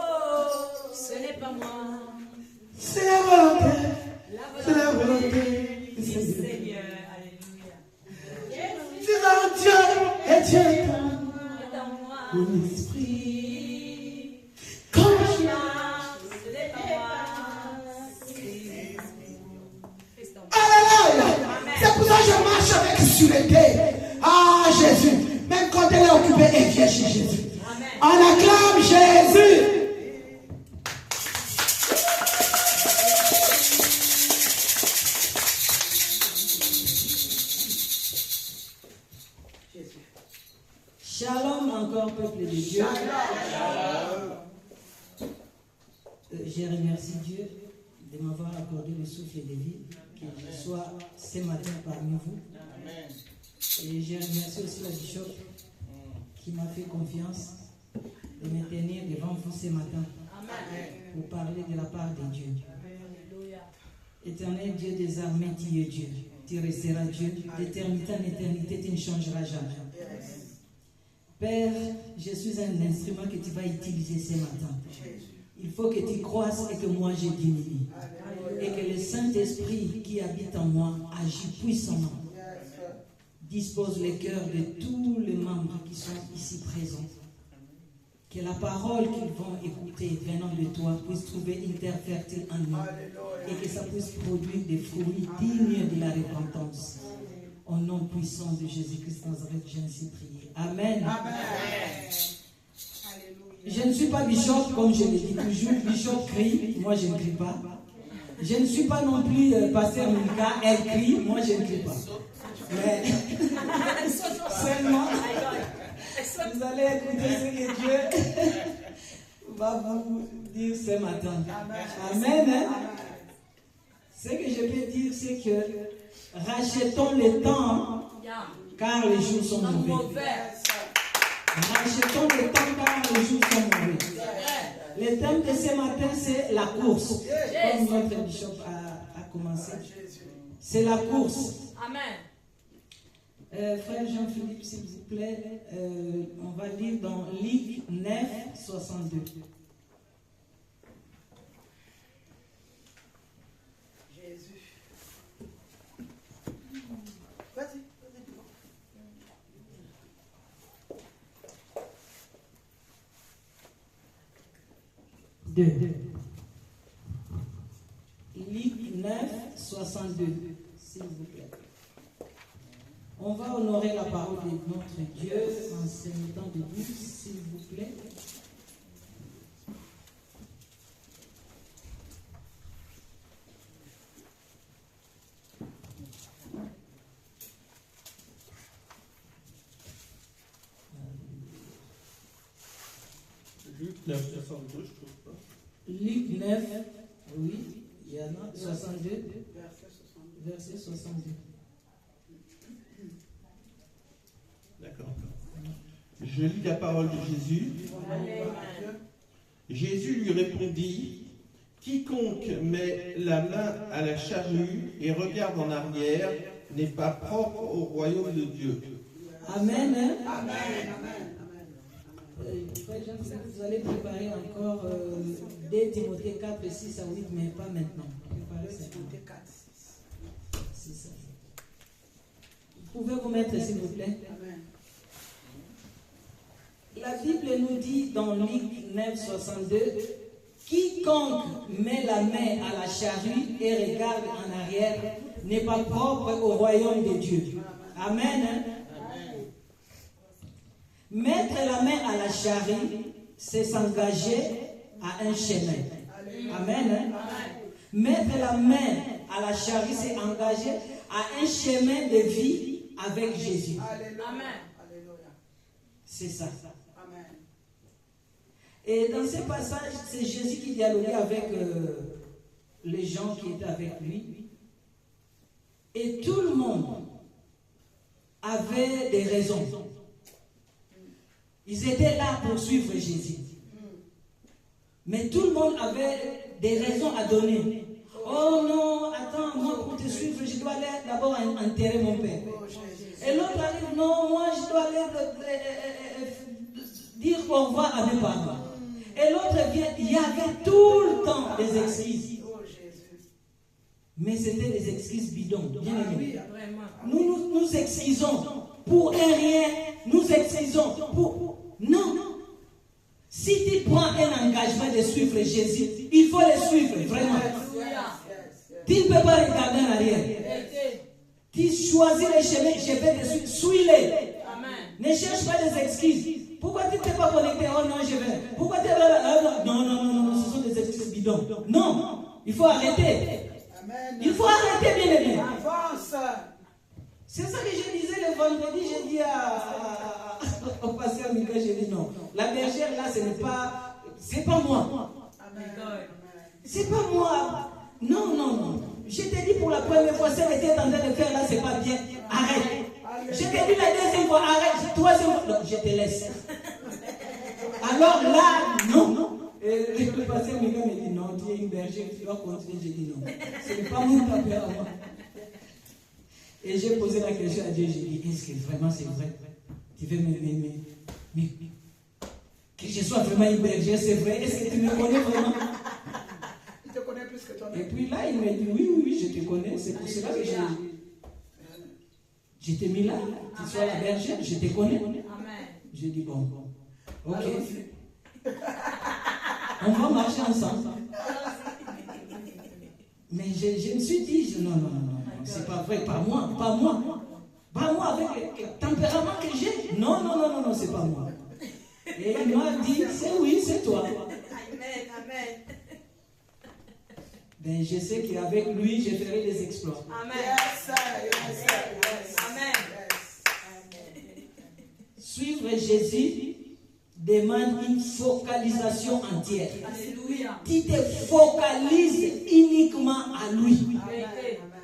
ce n'est pas moi. C'est la volonté du Seigneur. Alléluia. C'est dans Dieu et Dieu est en moi. mon esprit. Quand je Ce n'est pas moi. Alléluia. C'est pour ça que je marche avec sûreté. Ah Jésus, même quand elle est occupée, elle vient chez Jésus. On acclame Jésus. Shalom encore, peuple de Dieu. Je remercie Dieu de m'avoir accordé le souffle de vie, que je sois ce matin parmi vous. Et je remercie aussi la bishop qui m'a fait confiance de me tenir devant vous ce matin pour parler de la part de Dieu. Éternel Dieu des armées, tu es Dieu. Tu resteras Dieu. D'éternité en éternité, tu ne changeras jamais. Père, je suis un instrument que tu vas utiliser ce matin. Il faut que tu croisses et que moi je diminue. Et que le Saint-Esprit qui habite en moi agit puissamment. Dispose les cœurs de tous les membres qui sont ici présents. Que la parole qu'ils vont écouter venant de toi puisse trouver une terre fertile en nous. Et que ça puisse produire des fruits dignes de la repentance. Au nom puissant de Jésus-Christ Nazareth, j'ai ainsi prié. Amen. Je ne suis pas bishop, comme je le dis toujours. Bishop crie, moi je ne crie pas. Je ne suis pas non plus pasteur Milka, elle crie, moi je ne crie pas. Mais seulement, vous allez écouter ce que Dieu va vous dire ce matin. Amen. Ce que je peux dire, c'est que rachetons le temps, car les jours sont mauvais. Rachetons le temps, car les jours sont mauvais. Le thème de ce matin, c'est la course. Comme notre bishop a commencé. C'est la course. Amen. Frère Jean-Philippe, s'il vous plaît, on va lire dans Luc 9, 62. Jésus. Vas-y. 2. Luc 9, 62, s'il vous plaît. On va honorer la parole de notre Dieu en se mettant debout, s'il vous plaît. Luc 9, 62, je trouve pas. Luc 9, oui, il y en a 62, verset 62. D'accord. Je lis la parole de Jésus. Jésus lui répondit, quiconque met la main à la charrue et regarde en arrière n'est pas propre au royaume de Dieu. Amen. Vous allez préparer encore 2 Timothée 4, 6 à 8, mais pas maintenant. Préparez ça. C'est ça. Vous pouvez vous mettre, s'il vous plaît. La Bible nous dit dans Luc 9, 62, quiconque met la main à la charrue et regarde en arrière n'est pas propre au royaume de Dieu. Amen. Mettre la main à la charrie, c'est s'engager à un chemin. Amen. Mettre la main à la charrie, c'est engager à un chemin de vie avec Jésus. Amen. C'est ça. Amen. Et dans ce passage, c'est Jésus qui dialoguait avec les gens qui étaient avec lui. Et tout le monde avait des raisons. Ils étaient là pour suivre Jésus. Mais tout le monde avait des raisons à donner. Oh non, attends, moi pour te suivre, je dois aller d'abord enterrer mon père. Et l'autre arrive, non, moi je dois aller dire au revoir à mes parents. Et l'autre vient, il y avait tout le temps des excuses. Mais c'était des excuses bidons, bien aimés. Nous excusons pour un rien, nous excusons pour... Non. Si tu prends un engagement de suivre Jésus, il faut le suivre, vraiment. Tu ne peux pas regarder en arrière. Tu choisis le chemin, je vais te suivre, suis-le. Ne cherche pas des excuses. Pourquoi tu ne t'es pas connecté? Oh non, je vais. Pourquoi tu es là? Non, ce sont des excuses bidons. Non, il faut arrêter. Il faut arrêter, bien aimé. Avance. C'est ça que je disais le vendredi, j'ai dit au pasteur Mika, j'ai dit non. La bergère là, c'est pas moi. C'est pas moi. Non. Je t'ai dit pour la première fois, ce que tu es en train de faire là, c'est pas bien. Arrête. Je t'ai dit la deuxième fois, arrête. Troisième fois, non, je te laisse. Alors là, non. Et le pasteur Mika me dit non, tu es une bergère, tu dois continuer. J'ai dit non. Ce n'est pas mon papa à moi. Et j'ai posé la question à Dieu, j'ai dit, est-ce que vraiment c'est vrai? Tu veux m'aimer? Que je sois vraiment une bergère, c'est vrai? Est-ce que tu me connais vraiment? Il te connaît plus que toi. Et puis là, il m'a dit, oui, je te connais. C'est pour cela que je t'ai mis là. Tu sois la bergère, je te connais. J'ai dit, bon. Ok. On va marcher ensemble. Mais je me suis dit, non. C'est pas vrai, pas moi. Pas moi avec le tempérament que j'ai. Non, c'est pas moi. Et il m'a dit, c'est toi. Amen. Ben, je sais qu'avec lui, je ferai des exploits. Amen. Yes. Amen. Suivre Jésus demande une focalisation entière. Alléluia. Tu te focalises uniquement à lui.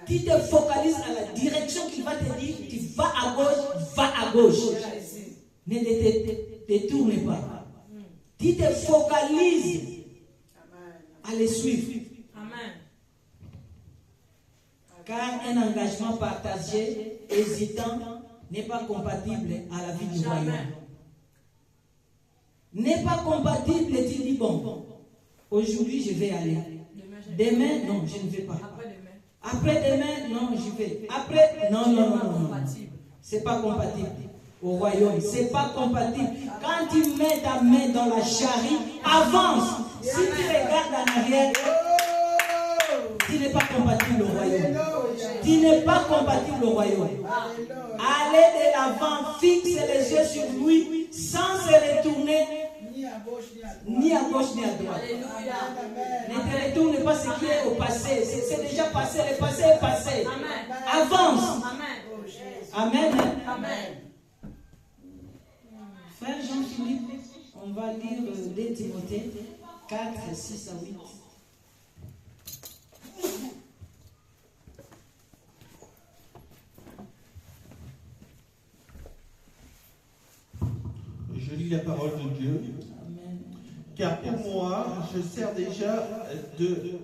Tu te focalises à la direction qu'il va te dire, tu vas à gauche. Ne te détourne pas. Tu te focalises à le suivre. Amen. Car un engagement partagé, hésitant, n'est pas compatible à la vie du royaume. N'est pas compatible, tu dis bon, aujourd'hui je vais aller. Demain, non, je ne vais pas. Après-demain, non, j'y vais. Après, non. C'est pas compatible au royaume. C'est pas compatible. Quand tu mets ta main dans la charrie, avance. Si tu regardes en arrière, tu n'es pas compatible au royaume. Tu n'es pas compatible au royaume. Allez de l'avant, fixe les yeux sur lui, sans se retourner ni à gauche ni à droite. Ne te retourne pas ce qui est au passé. C'est déjà passé. Le passé est passé. Avance. Amen. Frère Jean-Philippe, on va lire 2 Timothée 4, 6 à 8. Je lis la parole de Dieu. Car pour moi, je sers déjà de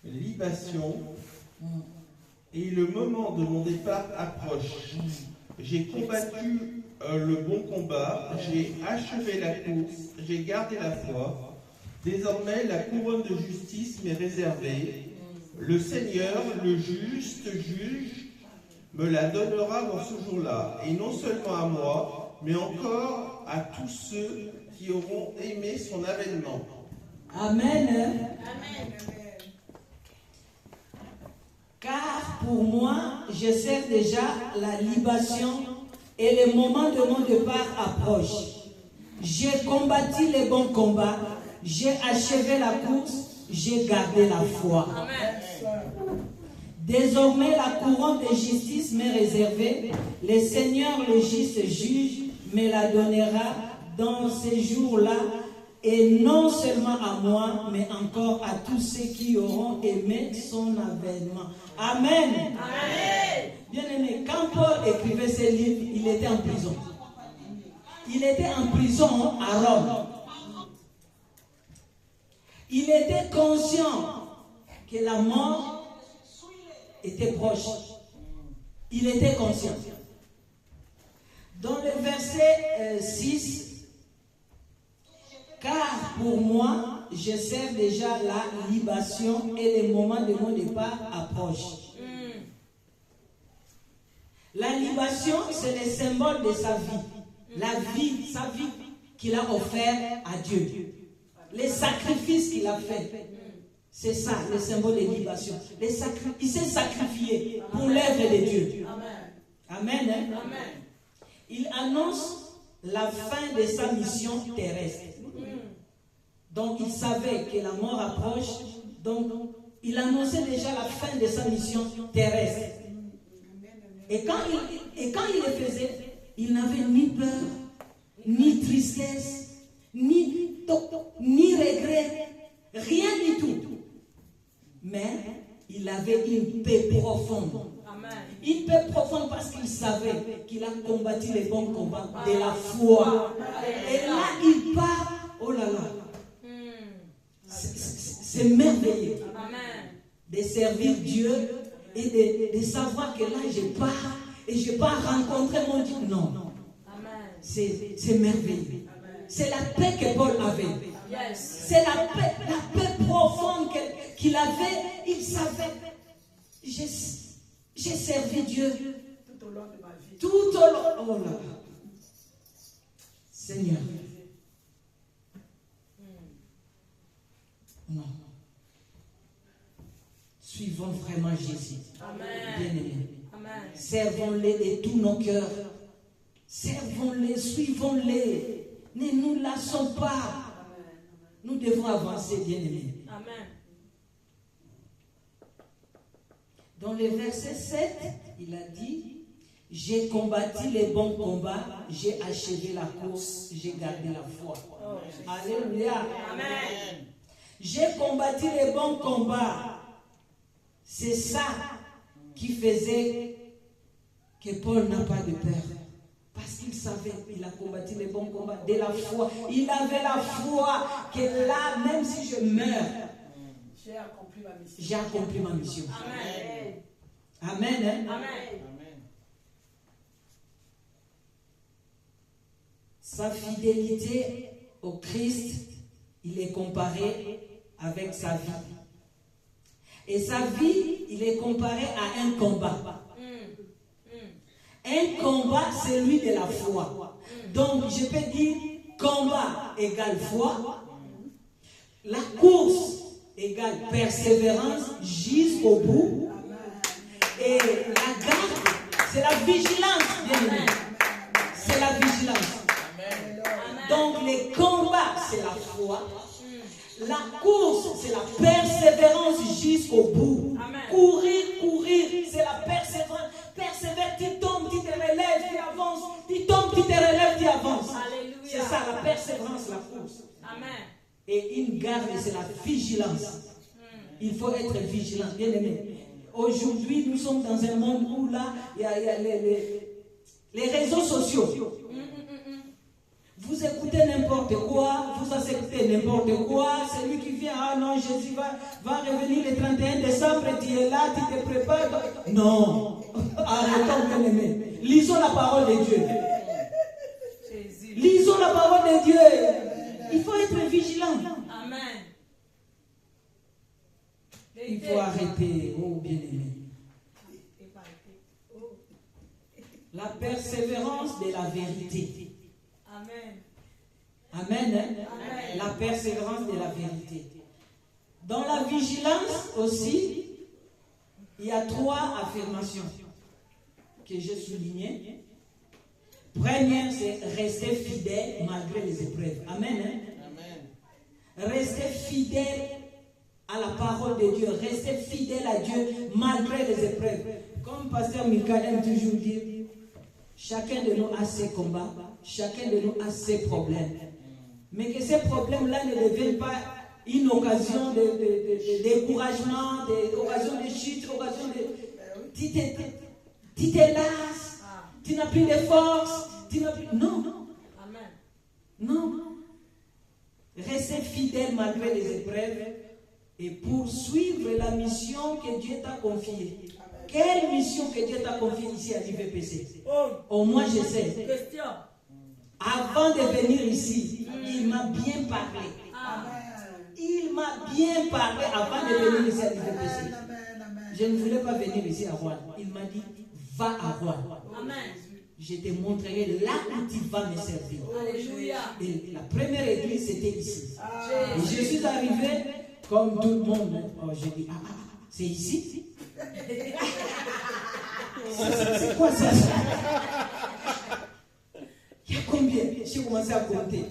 libation et le moment de mon départ approche. J'ai combattu le bon combat, j'ai achevé la course, j'ai gardé la foi. Désormais, la couronne de justice m'est réservée. Le Seigneur, le juste juge, me la donnera dans ce jour-là, et non seulement à moi, mais encore à tous ceux qui auront aimé son avènement. Amen. Car pour moi, je sais déjà la libation et le moment de mon départ approche. J'ai combattu les bons combats, j'ai achevé la course, j'ai gardé la foi. Désormais, la couronne de justice m'est réservée. Le Seigneur, le juste juge, me la donnera dans ces jours-là, et non seulement à moi, mais encore à tous ceux qui auront aimé son avènement. Amen. Amen. Bien-aimé, quand Paul écrivait ces livres, il était en prison. Il était en prison à Rome. Il était conscient que la mort était proche. Il était conscient. Dans le verset 6, car pour moi, je sais déjà la libation et le moment de mon départ approche. La libation, c'est le symbole de sa vie. Sa vie qu'il a offert à Dieu. Les sacrifices qu'il a fait. C'est ça, le symbole de libation. Il s'est sacrifié pour l'œuvre de Dieu. Amen. Amen. Il annonce la fin de sa mission terrestre. Donc il savait que la mort approche. Donc il annonçait déjà la fin de sa mission terrestre. Et quand il le faisait, il n'avait ni peur, ni tristesse, ni regret, rien du tout. Mais il avait une paix profonde. Une paix profonde parce qu'il savait qu'il a combattu les bons combats de la foi. Et là, il part, oh là là, c'est merveilleux de servir Dieu et de savoir que là, je pars et je pars rencontrer mon Dieu. Non, c'est merveilleux. C'est la paix que Paul avait. C'est la paix profonde qu'il avait. Il savait, j'ai servi Dieu tout au long de ma vie. Tout au long. Oh là. Seigneur. Non. Suivons vraiment Jésus. Bien-aimé. Servons-les de tous nos cœurs. Servons-les, suivons-les. Ne nous lassons pas. Nous devons avancer, bien-aimés. Amen. Dans le verset 7, il a dit, j'ai combattu les bons combats, j'ai achevé la course, j'ai gardé la foi. Alléluia. Amen. J'ai combattu les bons combats. C'est ça qui faisait que Paul n'a pas de peur. Parce qu'il savait qu'il a combattu les bons combats de la foi. Il avait la foi que là, même si je meurs, j'ai accompli ma mission. Amen. Amen. Hein? Amen. Sa fidélité au Christ, il est comparé avec sa vie. Et sa vie, il est comparé à un combat. Un combat, c'est lui de la foi. Donc, je peux dire combat égale foi. La course égale persévérance jusqu'au bout. Et la garde, c'est la vigilance, bien aimé. C'est la vigilance. Donc, les combats, c'est la foi. La course, c'est la persévérance jusqu'au bout. Courir, c'est la persévérance. Persévère, tu tombes, tu te relèves, tu avances. Tu tombes, tu te relèves, tu avances. C'est ça, la persévérance, la course. Amen. Et une garde, c'est la vigilance. Il faut être vigilant, bien aimé. Aujourd'hui, nous sommes dans un monde où là, il y a les réseaux sociaux. Vous écoutez n'importe quoi, vous acceptez n'importe quoi. Celui qui vient, ah non, Jésus va revenir le 31 décembre, tu es là, tu te prépares. Non, arrêtons, bien aimé. Lisons la parole de Dieu. Lisons la parole de Dieu. Il faut être vigilant. Amen. Il faut arrêter, oh bien aimé. La persévérance de la vérité. Amen. Amen. Hein? Amen. La persévérance de la vérité. Dans la vigilance aussi, Il y a 3 affirmations que j'ai soulignées. Première, c'est rester fidèle malgré les épreuves. Amen. Amen. Rester fidèle à la parole de Dieu. Rester fidèle à Dieu malgré les épreuves. Comme Pasteur Michael aime toujours dire, chacun de nous a ses combats, chacun de nous a ses problèmes. Mais que ces problèmes-là ne deviennent pas une occasion de découragement, occasion de chute, occasion de... Tu t'es lasse, tu n'as plus de force, tu n'as plus... Non. Amen. Non. Restez fidèle malgré les épreuves et poursuivre la mission que Dieu t'a confiée. Quelle mission que Dieu t'a confiée ici à l'IVPC? Au moins je sais. Question. Avant de venir ici, il m'a bien parlé. Il m'a bien parlé avant de venir ici à l'IVPC. Je ne voulais pas venir ici à Rouen. Il m'a dit, va à Rouen. Amen. Je te montrerai là où tu vas me servir. Alléluia. Et la première église, c'était ici. Et je suis arrivé comme tout le monde. Oh, j'ai dit, c'est ici? C'est quoi ça? Il y a combien? J'ai commencé à compter.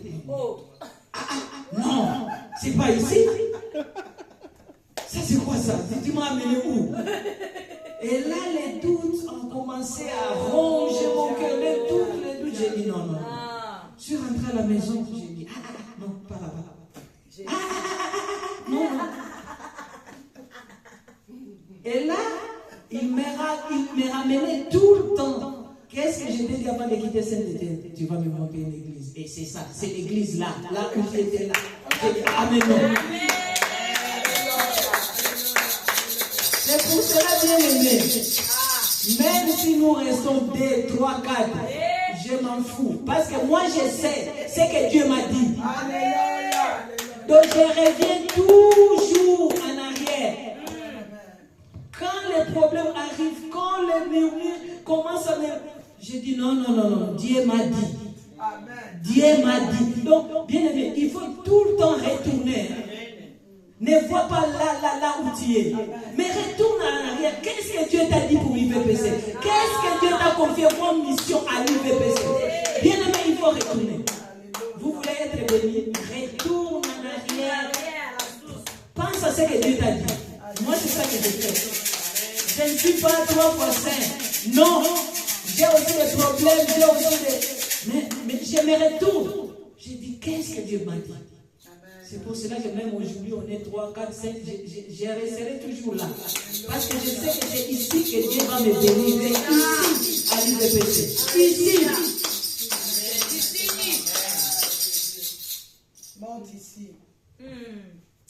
Non, c'est pas ici. Ça, c'est quoi ça? Tu m'as amené où? Et là, les doutes ont commencé à ronger mon cœur. Les doutes. J'ai dit non. Je suis rentré à la maison. J'ai dit, non, pas là-bas. Non. Et là, il me ramenait tout le temps. Qu'est-ce que je t'ai dit avant de quitter Saint-Étienne? Tu vas me monter une église. Et c'est ça, c'est l'église là où j'étais là. J'ai dit, amen. C'est pour cela, bien aimé. Même si nous restons 2, 3, 4, je m'en fous. Parce que moi, je sais ce que Dieu m'a dit. Donc, je reviens toujours en arrière. Quand les problèmes arrivent, quand les murmures commencent à me... Je dis non. Dieu m'a dit. Dieu m'a dit. Donc, bien aimé, il faut tout le temps retourner. Ne vois pas là où tu es. Mais retourne en arrière. Qu'est-ce que Dieu t'a dit pour l'IVPC? Qu'est-ce que Dieu t'a confié comme mission à l'IVPC? Bien aimé, il faut retourner. Vous voulez être béni? Retourne en arrière. Pense à ce que Dieu t'a dit. Moi, c'est ça que je fais. Je ne suis pas 3 fois saint. Non. J'ai aussi des problèmes. J'ai aussi des... Mais je me retourne. Je dis, qu'est-ce que Dieu m'a dit? C'est pour cela que même aujourd'hui, on est 3, 4, 5, je resterai toujours là. Parce que je sais que c'est ici que Dieu va me délivrer. Ici, à l'IVPC. Ici. Monte ici.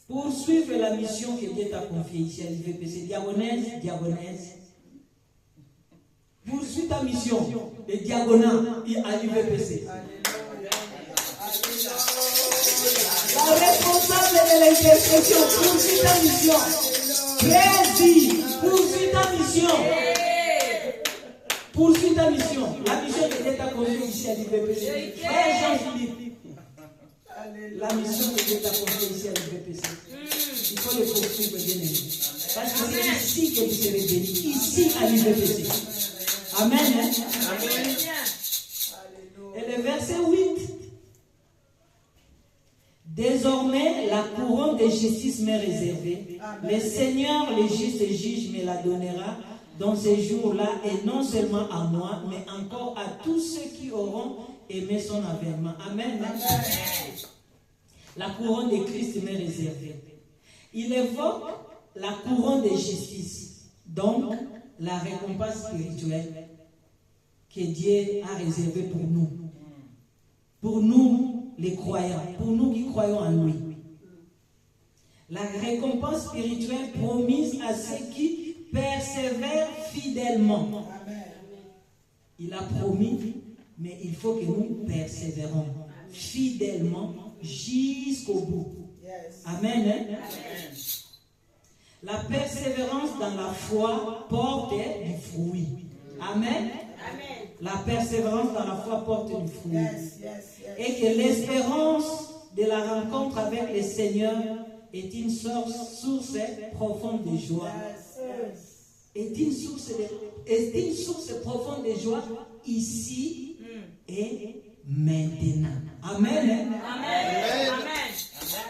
Poursuivre la mission que Dieu t'a confiée ici à l'IVPC. Diagonèse. Poursuis ta mission de diagonat à l'IVPC. La responsable de l'intercession, poursuis ta mission. Prédis, poursuis ta mission. Poursuis ta mission. La mission que Dieu t'a confiée ici à l'IVPC. Frère Jean-Philippe. La mission que Dieu t'a confiée ici à l'IVPC. Il faut le poursuivre, bien aimé. Parce que c'est ici que vous serez bénis. Ici à l'IVPC. Amen. Amen. Et le verset 8. Désormais, la couronne de justice m'est réservée. Le Seigneur, le juste juge, me la donnera dans ces jours-là, et non seulement à moi, mais encore à tous ceux qui auront aimé son avènement. Amen. La couronne de Christ m'est réservée. Il évoque la couronne de justice, donc la récompense spirituelle que Dieu a réservée pour nous. Pour nous, les croyants, pour nous qui croyons en lui. La récompense spirituelle promise à ceux qui persévèrent fidèlement. Il a promis, mais il faut que nous persévérons fidèlement jusqu'au bout. Amen. Amen. La persévérance dans la foi porte du fruit. Amen. La persévérance dans la foi porte du fruit. Et que l'espérance de la rencontre avec le Seigneur est une source profonde de joie. est une source profonde de joie ici et maintenant. Amen. Amen.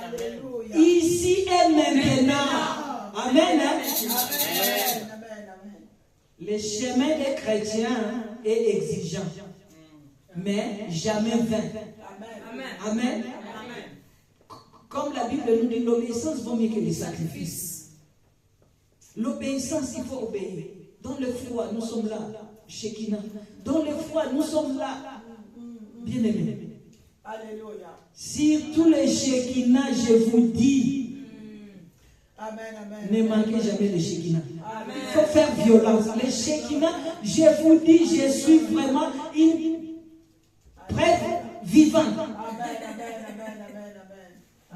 Alléluia. Ici et maintenant. Amen. Amen. Le chemin des chrétiens est exigeant, mais jamais vain. Amen. Comme la Bible nous dit, l'obéissance vaut mieux que le sacrifice. L'obéissance, il faut obéir. Dans le froid, nous sommes là. Shekinah. Dans le froid, nous sommes là. Bien-aimés. Alléluia. Sur tous les Shekinah, je vous dis, Amen. ne manquez jamais le Shekinah. Amen. Il faut faire violence. Le Shekinah, je vous dis, je suis vraiment une preuve vivante.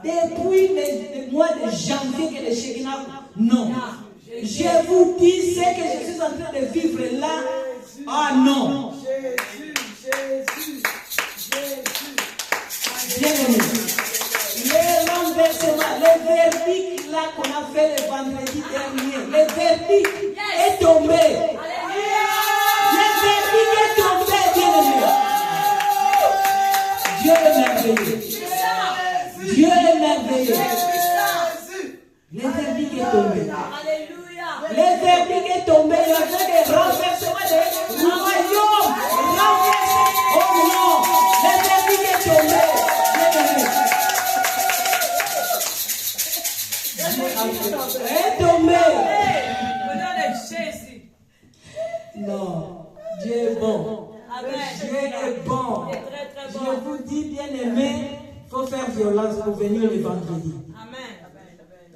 Depuis le mois de janvier que le Shekinah, non. Je vous dis ce que je suis en train de vivre là. Ah non. Jésus. Bien-aimé. Le renversement, le verdict là qu'on a fait le vendredi dernier, le verdict est tombé. Le verdict est tombé, bien-aimé. Dieu est merveilleux. Dieu est merveilleux. Le verdict est tombé. Le verdict est tombé. Il y a fait des renversements de royaume. Oh non. Le verdict est tombé. Est tombé. Non. Dieu est bon. Dieu est bon. Je vous dis, bien-aimé, il faut faire violence pour venir le vendredi.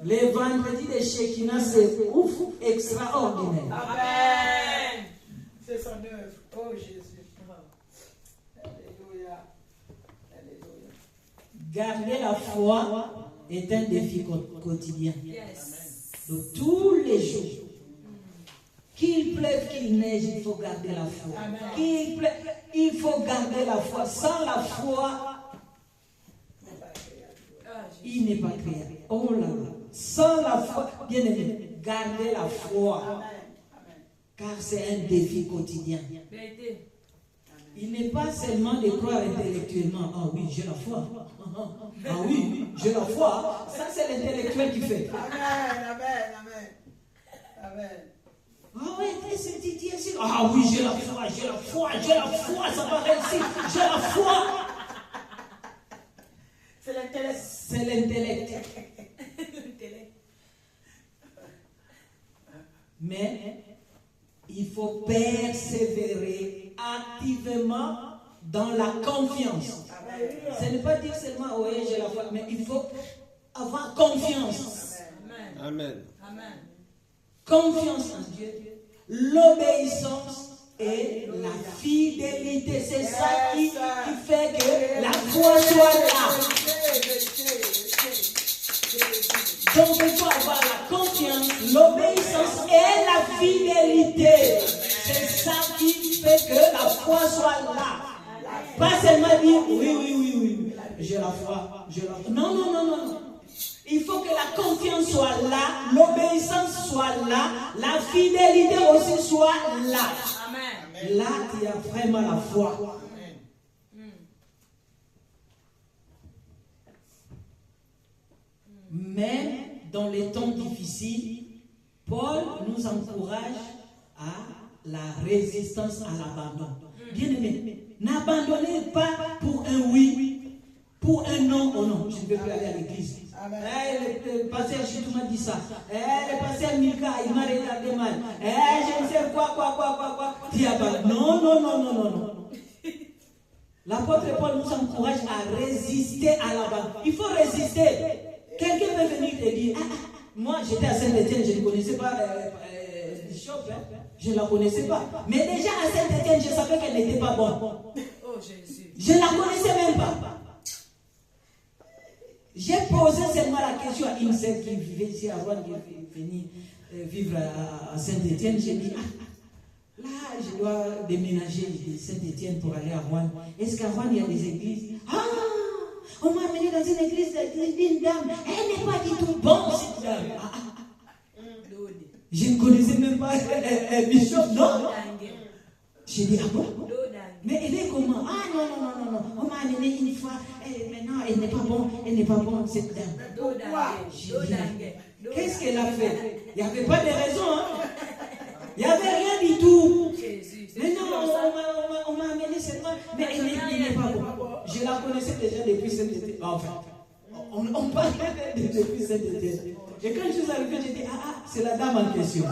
Les vendredis de Shekinah, c'est ouf, extraordinaire. Amen. C'est son œuvre. Oh Jésus. Alléluia. Garder la foi est un défi quotidien. De tous les jours. Qu'il pleuve, qu'il neige, il faut garder la foi. Qu'il pleuve, il faut garder la foi. Sans la foi, il n'est pas créé. Oh là là. Sans la foi, bien aimé, gardez la foi. Car c'est un défi quotidien. Il n'est pas seulement de croire intellectuellement. Ah oui, j'ai la foi. Ah oui, j'ai la foi. Ça, c'est l'intellectuel qui fait. Amen. Ah oui, c'est Dieu. Ah oui, j'ai la foi, ça va réussir. J'ai la foi. C'est l'intellect. C'est l'intellect. Mais il faut persévérer activement dans la confiance. Ce n'est pas dire seulement, oui, j'ai la foi, mais il faut avoir confiance. Amen. Confiance en Dieu, l'obéissance et la fidélité. C'est ça qui fait que la foi soit là. Donc il faut avoir la confiance, l'obéissance et la fidélité. C'est ça qui fait que la foi soit là. Pas seulement dire oui, j'ai la foi, Non. Il faut que la confiance soit là, l'obéissance soit là, la fidélité aussi soit là. Amen. Là, tu as vraiment la foi. Même dans les temps difficiles, Paul nous encourage à la résistance à l'abandon. Bien-aimé, n'abandonnez pas pour un oui, pour un non. Oh non, je ne veux plus aller à l'église. Le pasteur Chitou m'a dit ça. Le pasteur Milka, il m'a regardé mal. Je ne sais quoi. Non. L'apôtre Paul nous encourage à résister à l'abandon. Il faut résister. Quelqu'un peut venir te dire, moi j'étais à Saint-Étienne, je ne connaissais pas Bishop, je ne la connaissais pas. Mais déjà à Saint-Étienne, je savais qu'elle n'était pas bonne. Oh Jésus. Je ne la connaissais même pas. J'ai posé seulement la question à une sœur qui vivait ici avant de venir vivre à Saint-Étienne. J'ai dit, là je dois déménager de Saint-Étienne pour aller à Rouen. Est-ce qu'à Rouen il y a des églises? On m'a amené dans une église d'une dame. Elle n'est pas du tout bonne, cette dame. Je ne connaissais même pas Bishop, non. J'ai dit, ah bon? Mais elle est comment? Ah non. On m'a amené une fois. Maintenant, elle n'est pas bonne, cette dame. Pourquoi? Qu'est-ce qu'elle a fait? Il n'y avait pas de raison. Hein? Il n'y avait rien du tout. Mais non, on m'a amené cette femme. Mais elle n'est pas bonne. Je la connaissais déjà depuis cet été. Enfin, on parlait depuis cet été. Et quand je suis arrivé, j'ai dit, c'est la dame en question. La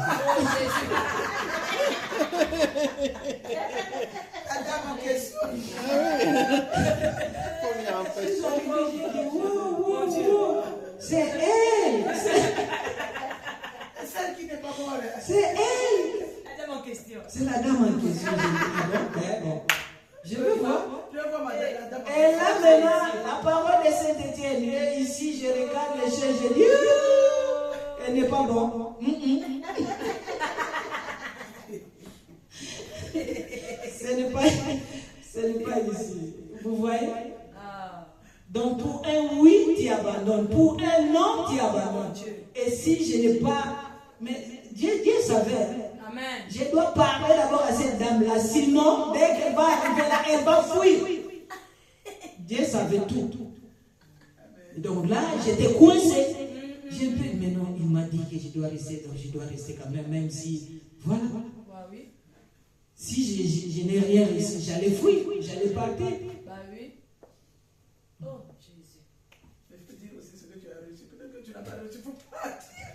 dame en question. C'est elle. Celle qui n'est pas bonne. C'est elle. La dame en question. C'est la dame en question. Bon. Je veux voir. Je vois madame, la dame en Et là maintenant, la parole de Saint-Étienne. Et ici, je regarde les chaises, je dis, elle n'est pas bonne. Ce n'est pas ici. Vous voyez? Donc pour un oui, tu abandonnes. Pour un non, tu abandonnes. Et si je n'ai pas... Mais Dieu savait. Amen. Je dois parler d'abord à cette dame-là. Sinon, dès qu'elle va arriver là, elle va fuir. Dieu savait tout. Donc là, j'étais coincé. Mais non, il m'a dit que je dois rester. Donc je dois rester quand même si... Voilà. Si je n'ai rien ici, j'allais fuir. J'allais partir. Oh, Jésus. Mais je peux dire aussi ce que tu as reçu. Peut-être que tu n'as pas reçu pour partir.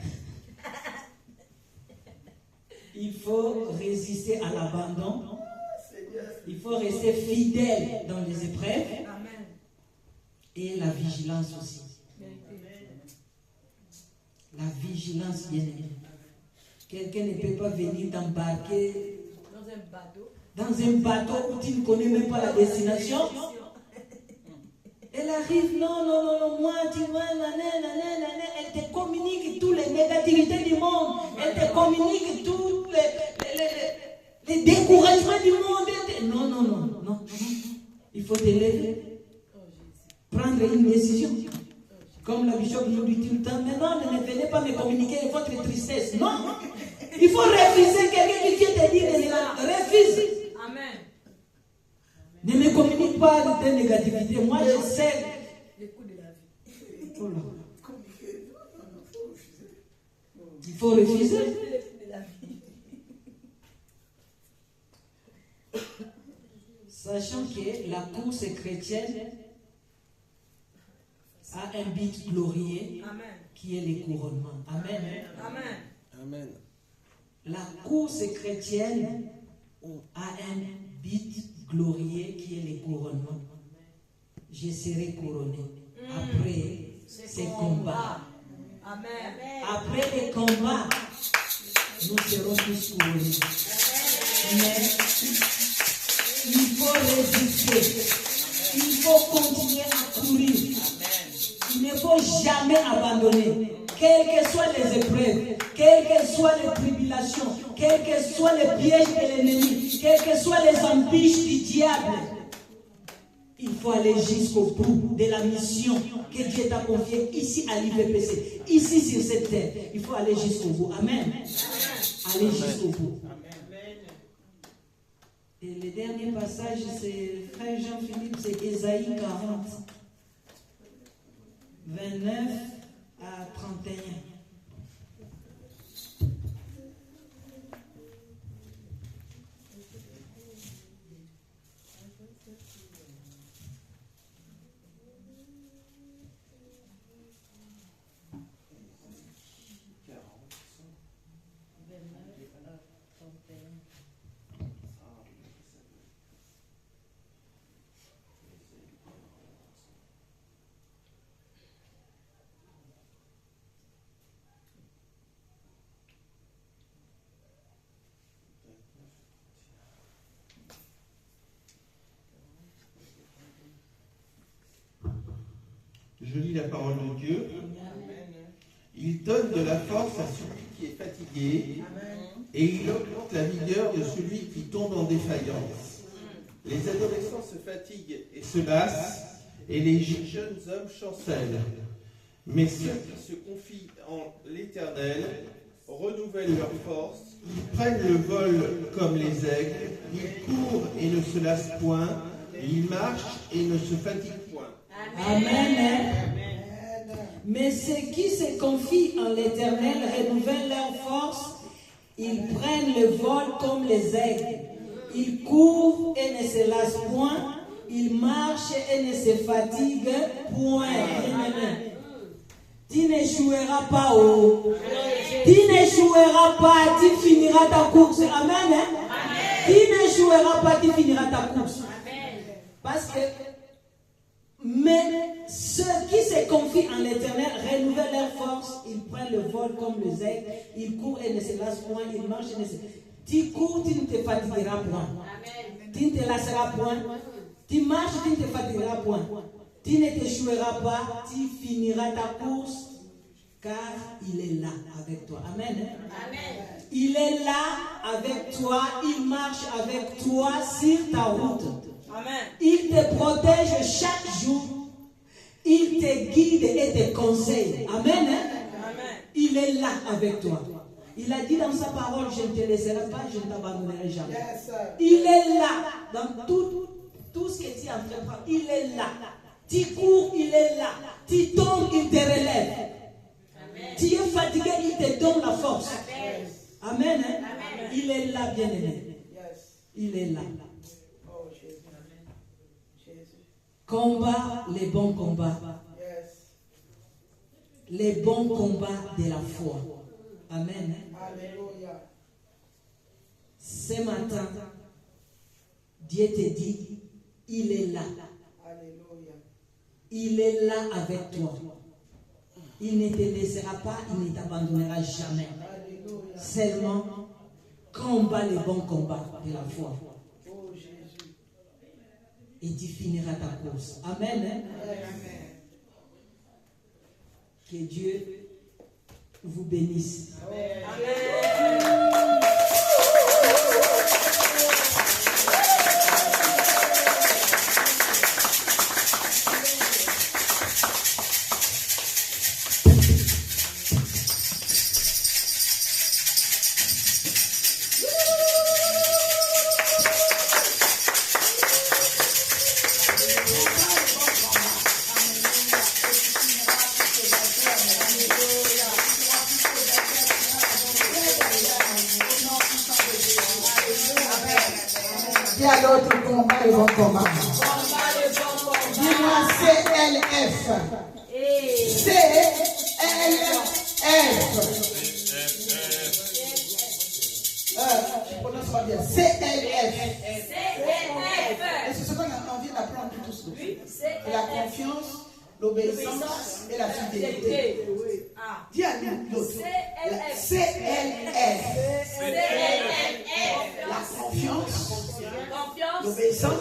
Il faut résister à l'abandon. Il faut rester fidèle dans les épreuves. Amen. Et la vigilance aussi. La vigilance, bien aimé. Quelqu'un ne peut pas venir t'embarquer dans un bateau où tu ne connais même pas la destination. Elle arrive, non, moi, tu vois, elle te communique toutes les négativités du monde. Elle te communique tous les découragements du monde. Non. Il faut te lever, prendre une décision. Comme la bishop nous dit tout le temps, mais non, ne venez pas me communiquer votre tristesse. Non, il faut refuser quelqu'un qui vient te dire, refuse. Amen. Ne me communique pas de négativité. Moi, je sais Les coups de la vie. Oh là. Il faut refuser. Les coups de la vie. Sachant que la course chrétienne a un but glorieux qui est le couronnement. Amen. Amen. La course chrétienne a un but glorieux qui est le couronnement. Je serai couronné après ces combats. Amen. Après les combats, nous serons tous couronnés. Mais il faut résister. Il faut continuer à courir. Il ne faut jamais abandonner. Quelles que soient les épreuves, quelles que soient les tribulations, quels que soient les pièges de l'ennemi, quelles que soient les embûches du diable, il faut aller jusqu'au bout de la mission que Dieu t'a confiée ici à l'IVPC, ici sur cette terre. Il faut aller jusqu'au bout. Amen. Aller jusqu'au bout. Et le dernier passage, c'est Frère Jean-Philippe, c'est Ésaïe 40, 29 à 31. Je lis la parole de Dieu. Il donne de la force à celui qui est fatigué et il augmente la vigueur de celui qui tombe en défaillance. Les adolescents se fatiguent et se lassent et les jeunes hommes chancellent. Mais ceux qui se confient en l'Éternel renouvellent leur force, ils prennent le vol comme les aigles, ils courent et ne se lassent point, ils marchent et ne se fatiguent point. Amen. Mais ceux qui se confient en l'Éternel renouvellent leur force, ils prennent le vol comme les aigles, ils courent et ne se lassent point, ils marchent et ne se fatiguent point. Tu n'échoueras pas, tu n'échoueras pas, tu finiras ta course. Amen. Tu n'échoueras pas, tu finiras ta course. Parce que, mais ceux qui se confient en l'Éternel renouvellent leur force, ils prennent le vol comme les aigles, ils courent et ne se lassent point, ils marchent et ne se... Tu cours, tu ne te fatigueras point. Tu ne te lasseras point. Tu marches, tu ne te fatigueras point. Tu ne t'échoueras pas, tu finiras ta course, car il est là avec toi. Amen. Il est là avec toi, il marche avec toi sur ta route. Amen. Il te protège chaque jour. Il te guide et te conseille. Amen. Amen. Il est là avec toi. Il a dit dans sa parole, je ne te laisserai pas, je ne t'abandonnerai jamais. Yes, sir. Il est là dans tout ce que tu entreprends. Il est là. Tu cours, il est là. Tu tombes, il te relève. Amen. Tu es fatigué, il te donne la force. Amen. Amen. Il est là, bien-aimé. Yes. Il est là. Oh, Jésus. Jésus. Combat les bons combats. Yes. Les bons combats de la foi. Amen. Alléluia. Ce matin, Dieu te dit, il est là. Alléluia. Il est là avec toi. Il ne te laissera pas, il ne t'abandonnera jamais. Alléluia. Seulement, combat les bons combats de la foi. Oh, Jésus. Et tu finiras ta course. Amen. Amen. Que Dieu vous bénisse. Dis à l'autre, combat le bon combat. Dis-moi CLF. CLF. Je prononce pas bien. CLF. Et c'est ce qu'on a envie d'apprendre tous. La confiance, l'obéissance et la fidélité. Dis à l'autre. CLF. La confiance, l'obéissance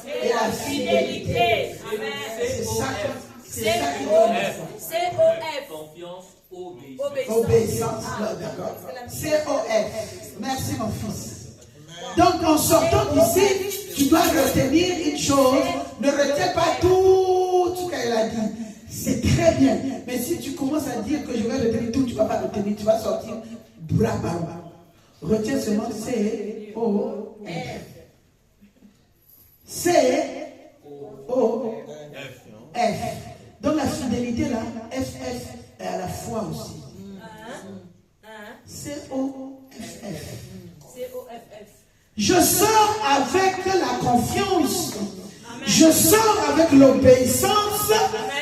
et la fidélité. C'est ça qui donne la foi. Confiance, Obéissance, d'accord. COF. Merci mon fils. Donc en sortant d'ici, tu dois retenir une chose. Ne retiens pas tout ce qu'elle a dit. C'est très bien. Mais si tu commences à dire que je vais retenir tout, tu ne vas pas retenir. Tu vas sortir brava. Retiens seulement C-O-F. C-O-F. Donc la fidélité là, F-F est à la foi aussi. C-O-F-F. Je sors avec la confiance. Je sors avec l'obéissance.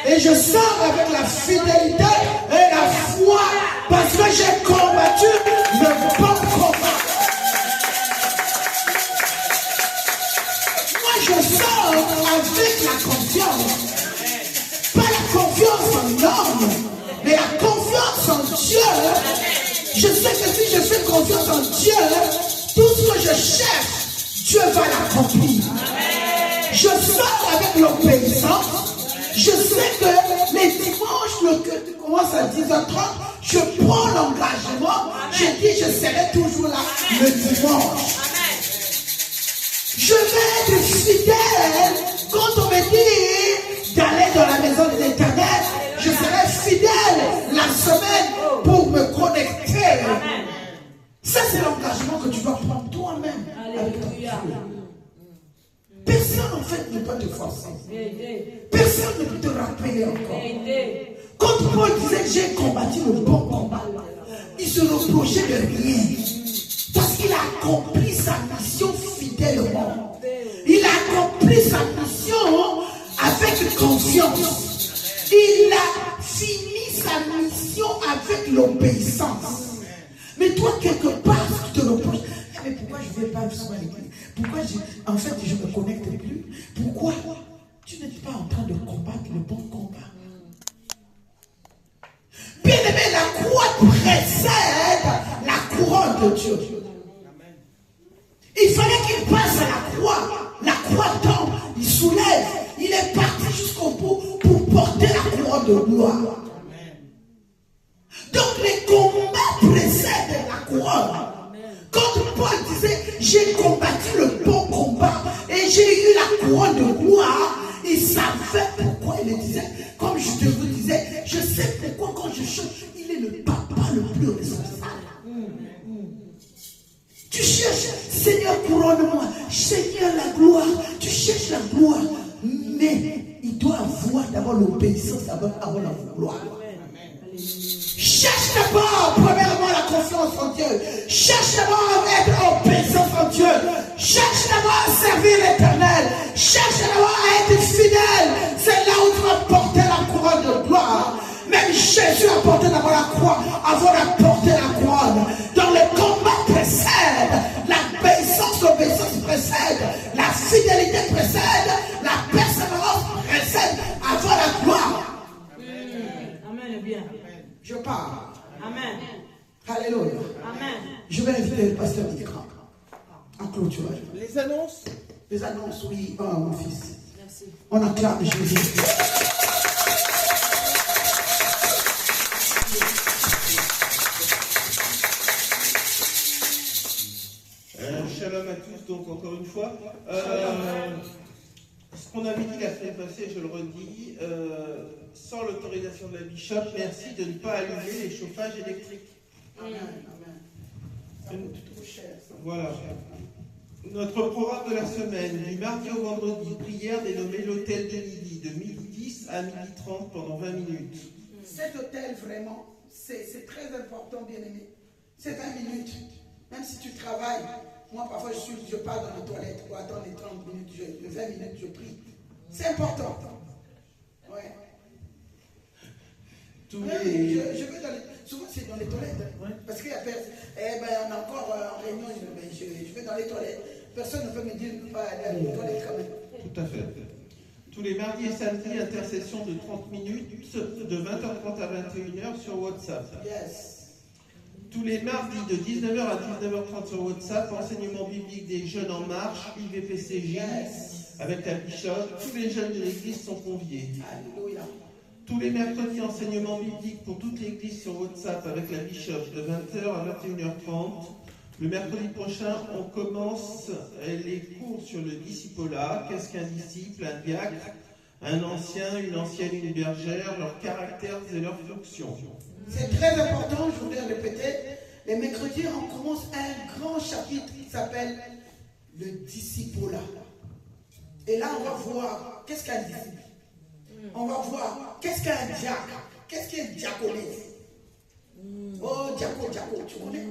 Et je sors avec la fidélité et la foi. Parce que j'ai combattu le bon combat. Moi je sors avec la confiance. Pas la confiance en l'homme, mais la confiance en Dieu. Je sais que si je fais confiance en Dieu, tout ce que je cherche, Dieu va l'accomplir. Je sors avec l'obéissance. Je sais que les dimanches, le culte commence à 10h30, je prends l'engagement. Je dis, je serai toujours là le dimanche. Je vais être fidèle. Quand on me dit d'aller dans la maison de l'Éternel, je serai fidèle la semaine pour me connecter pas te forcer. Personne ne peut te rappeler encore. Quand Paul disait j'ai combattu le bon combat, il se reprochait de rien. Parce qu'il a accompli sa mission fidèlement. Il a accompli sa mission avec confiance. Il a fini sa mission avec l'obéissance. Mais toi, quelque part, tu te reproches. Mais pourquoi je ne vais pas souvent à l'église? Pourquoi en fait, je ne me connecte plus? Pourquoi tu n'es pas en train de combattre le bon combat? Bien aimé, la croix précède la couronne de Dieu. Il fallait qu'il passe à la croix tombe, il soulève, il est parti jusqu'au bout pour porter la couronne de gloire. Donc les combats précèdent la couronne. Quand Paul disait j'ai combattu le bon combat et j'ai eu la couronne de gloire, il savait pourquoi il le disait. Comme je te vous disais, je sais pourquoi quand je chante, il est le papa le plus responsable. Tu cherches, Seigneur, couronne-moi, Seigneur, la gloire. Tu cherches la gloire, mais il doit avoir d'abord l'obéissance avant la gloire. Cherche d'abord, premièrement, la confiance en Dieu. Cherche d'abord à être obéissant en Dieu. Cherche d'abord à servir l'Éternel. Cherche d'abord à être fidèle. C'est là où tu vas porter la couronne de gloire. Même Jésus a porté d'abord la croix avant de porter la couronne. Dans le combat précède, l'obéissance précède, la fidélité précède, la persévérance précède avant la gloire. Amen, bien. Je parle. Amen. Alléluia. Amen. Je vais inviter le pasteur Mikra en clôture. Les annonces? Les annonces, oui. Oh, mon fils. Merci. On acclame Jésus. Shalom à tous, donc encore une fois. Ce qu'on avait dit la semaine passée, je le redis, sans l'autorisation de la Bishop, merci de ne pas allumer les chauffages électriques. Amen. Amen. Trop cher. Voilà. Notre programme de la semaine, du mardi au vendredi, prière dénommée l'hôtel de midi, de 12h10 à 12h30 pendant 20 minutes. Cet hôtel, vraiment, c'est très important, bien aimé. C'est 20 minutes. Même si tu travailles, moi parfois je pars dans la toilette pour attendre les 30 minutes, les 20 minutes, je prie. C'est important. Ouais. Je vais dans les, souvent c'est dans les toilettes. Ouais. Parce qu'il y a personne. On a encore en réunion, je vais dans les toilettes. Personne ne peut me dire de ne pas aller à les toilettes quand même. Tout à fait. Tous les mardis et samedis, intercession de 30 minutes, de 20h30 à 21h sur WhatsApp. Yes. Tous les mardis de 19h à 19h30 sur WhatsApp, enseignement biblique des jeunes en marche, IVPCJ, yes. Avec la Bishop. Tous les jeunes de l'église sont conviés. Alléluia. Tous les mercredis, enseignement biblique pour toute l'église sur WhatsApp avec la Bishop de 20h à 21h30. Le mercredi prochain, on commence les cours sur le discipolat. Qu'est-ce qu'un disciple, un diacre, un ancien, une ancienne, une bergère, leurs caractères et leurs fonctions. C'est très important, je voudrais répéter. Les mercredis, on commence un grand chapitre qui s'appelle le discipolat. Et là, on va voir qu'est-ce qu'un disciple. On va voir qu'est-ce qu'un diacre. Qu'est-ce qu'un diaconné. Oh, diaco, tu connais?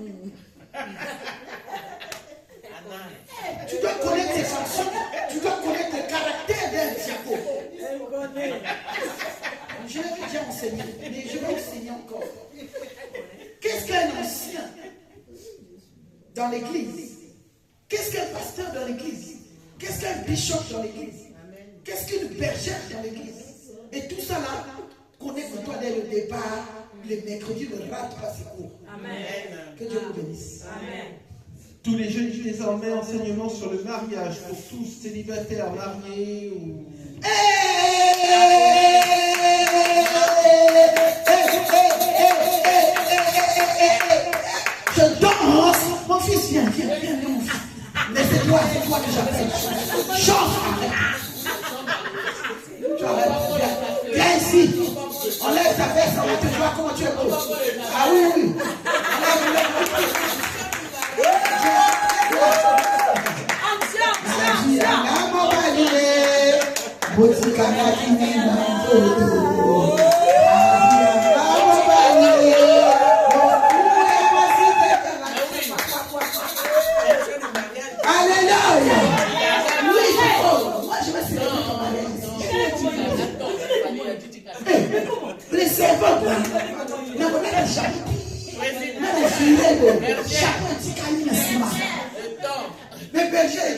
Tu dois connaître tes fonctions. Tu dois connaître le caractère d'un diaco. Je l'ai déjà enseigné, mais je vais enseigner encore. Qu'est-ce qu'un ancien dans l'église? Qu'est-ce qu'un pasteur dans l'église? Qu'est-ce qu'un bishop dans l'église? Qu'est-ce qu'une bergère dans l'église? Et tout ça là, connais-toi dès le départ. Les mercredis ne rate pas ses cours. Amen. Que Dieu vous bénisse. Amen. Tous les jeudis désormais, enseignement sur le mariage pour tous, célibataires, mariés ou... Je danse. Mon fils, viens, mon fils. Mais c'est toi que j'appelle. Chante. Tu arrêtes. Viens ici. Enlève ta veste, on va te voir comment tu es beau. Ah oui. Enlève. Alléluia. Oui, moi je vais célébrer ton mariage. Les servants, les bergers,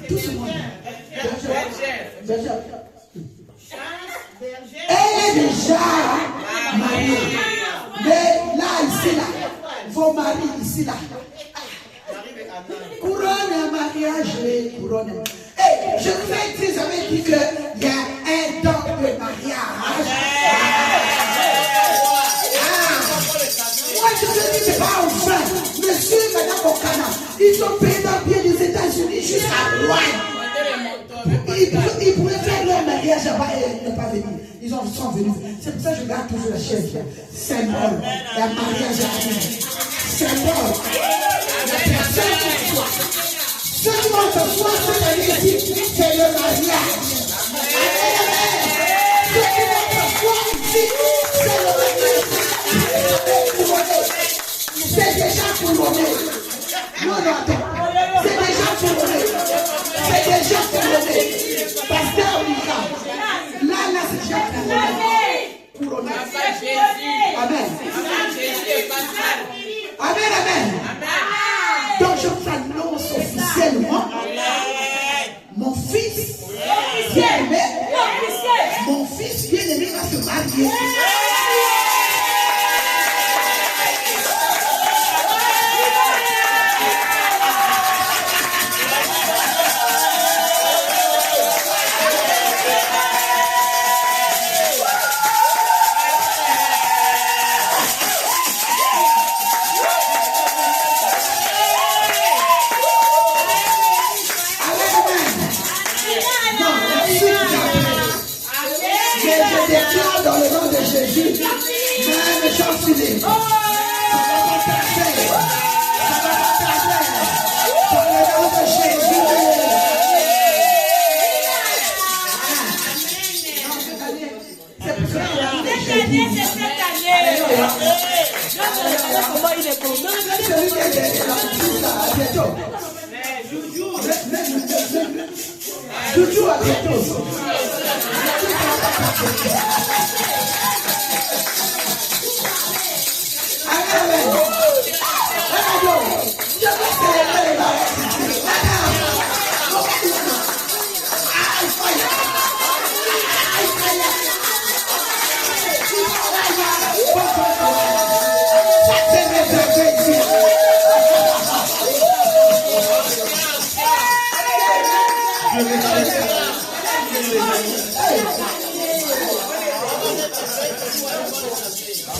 tout ce monde. Elle est déjà mariée. Mais là, ici, là, vos maris, ici, là. Couronne un mariage, couronne. Et je vous ai dit, j'avais dit qu'il y a un don de mariage. Moi, je te dis, c'est pas enfin. Monsieur et Madame Bokana, ils ont payé d'un pied des États-Unis jusqu'à loin. Ils pouvaient faire leur mariage là-bas et ne pas venir. Ils sont venus. C'est pour ça que je garde toujours la chaise. Symbole. La mariage à venir. Symbole. La personne qui soit. Seulement ce soir, cette année-ci, c'est le mariage. Seulement ce soir ici, c'est le mariage. C'est déjà couronné. Non, attends. C'est déjà couronné. C'est déjà couronné. Pasteur Mika. Là, c'est déjà couronné. Amen. Amen, amen. Donc je vous annonce officiellement mon fils bien-aimé, mon fils bien-aimé va se marier. Dans le nom de Jésus, même chancelier, ça va retarder, dans le nom de Jésus. C'est pour ça que cette année. Comment il est bon. Celui qui est bientôt. Joujou à bientôt.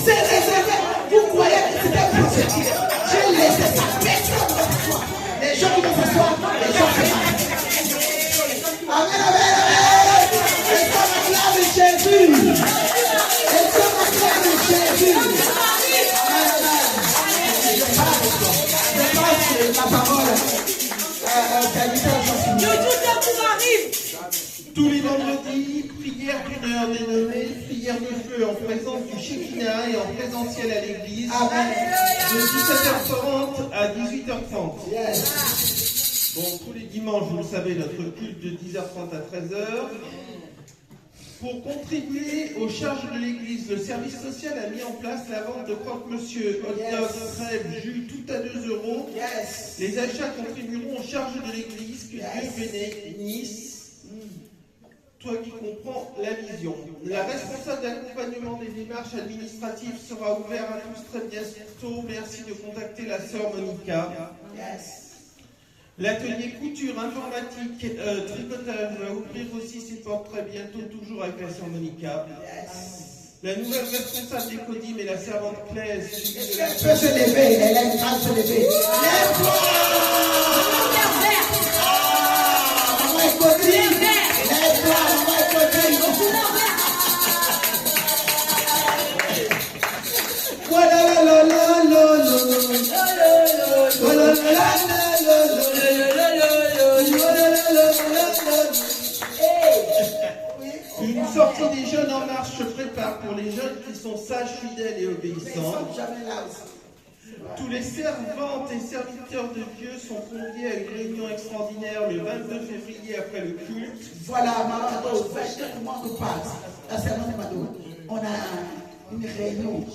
C'est réservé. Vous croyez que c'était prophétique. J'ai laissé ça. Personne ne s'assoit. Les gens qui vont s'asseoir, les gens se marrent. Amen, amen, amen. Et comme la gloire de Jésus. Et comme la gloire de Jésus. Je passe la parole. Tous les vendredis, prière d'une heure dénommée, prière de feu en présence du Shekinah et en présentiel à l'église. Amen. De 17h30 à 18h30. Yes. Bon, tous les dimanches, vous le savez, notre culte de 10h30 à 13h. Pour contribuer aux charges de l'église, le service social a mis en place la vente de croque-monsieur, hot dog, crêpes, jus, tout à 2 €. Yes. Les achats contribueront aux charges de l'église. Que Dieu bénisse. Toi qui comprends la vision. La responsable d'accompagnement des démarches administratives sera ouverte à tous très bientôt. Merci de contacter la sœur Monica. Yes. L'atelier couture, informatique, tricotage va ouvrir aussi ses portes très bientôt, toujours avec la sœur Monica. Yes. La nouvelle responsable des Codim et la servante Claire, suivie de la Elle peut se lever, elle aime à se lever. Lève-toi! Maman est Codim. Lève-toi, maman est Codim. Voilà, la, la, la, la, la. Voilà, la, la, la, la, la. sortie des jeunes en marche se prépare pour les jeunes qui sont sages, fidèles et obéissants. Tous les servantes et serviteurs de Dieu sont conviés à une réunion extraordinaire le 22 février après le culte. Voilà, Mado, 22 mois que passe. La servante de Mado. On a une réunion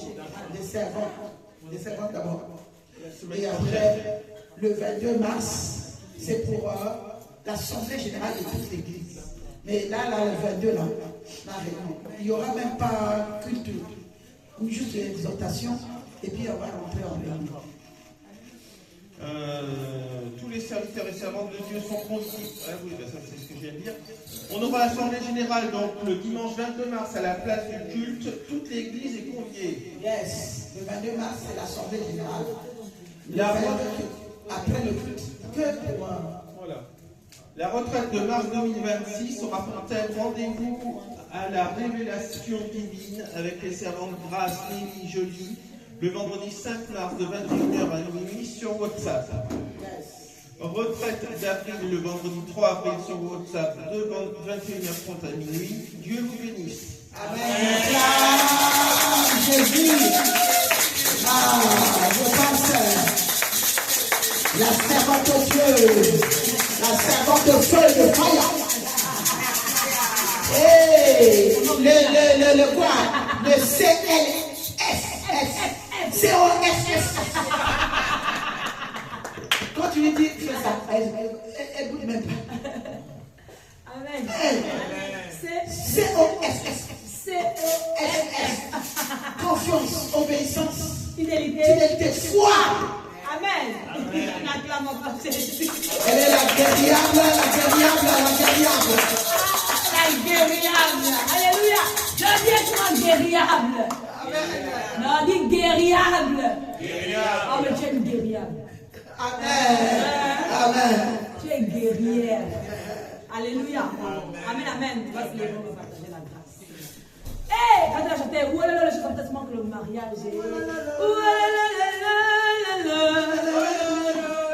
des servantes d'abord. Et après, le 22 mars, c'est pour l'Assemblée générale de toute l'Église. Mais là, le 22, là, la réunion. Il n'y aura même pas culte, juste une exhortation. Et puis on va rentrer en réunion. Tous les serviteurs et servantes de Dieu sont conviés. Ah oui, ben ça c'est ce que je viens de dire. On aura l'assemblée générale donc le dimanche 22 mars à la place du culte. Toute l'église est conviée. Yes, le 22 mars c'est l'assemblée générale. Après le culte, que pour voilà. La retraite de mars 2026 aura pour thème rendez-vous à la révélation divine avec les servantes Grâce, Némi, Jolie. Le vendredi 5 mars de 21h à minuit sur WhatsApp. Retraite d'avril le vendredi 3 avril sur WhatsApp de 21h30 à minuit. Dieu vous bénisse. Amen. Jésus. Je pense la servante de Dieu, la servante de feu, de fire. Et le quoi? Le CLSS. COSS. Quand tu lui dis, fais ça, elle bouge même pas. Amen. COSS. Confiance, obéissance, fidélité, foi. Amen. N'acclamons pas Jésus. Elle est la guerriable. La guerriable. Alléluia. Je dis toi guerriable. Non, dis guerriable. Oh, mais tu es une guerriable. Amen. Tu es guerrière. Alléluia. Amen. Tu vas se lever, on va partager la grâce. Hé, quand tu as chanté, oualala, je chante tellement que le mariage est.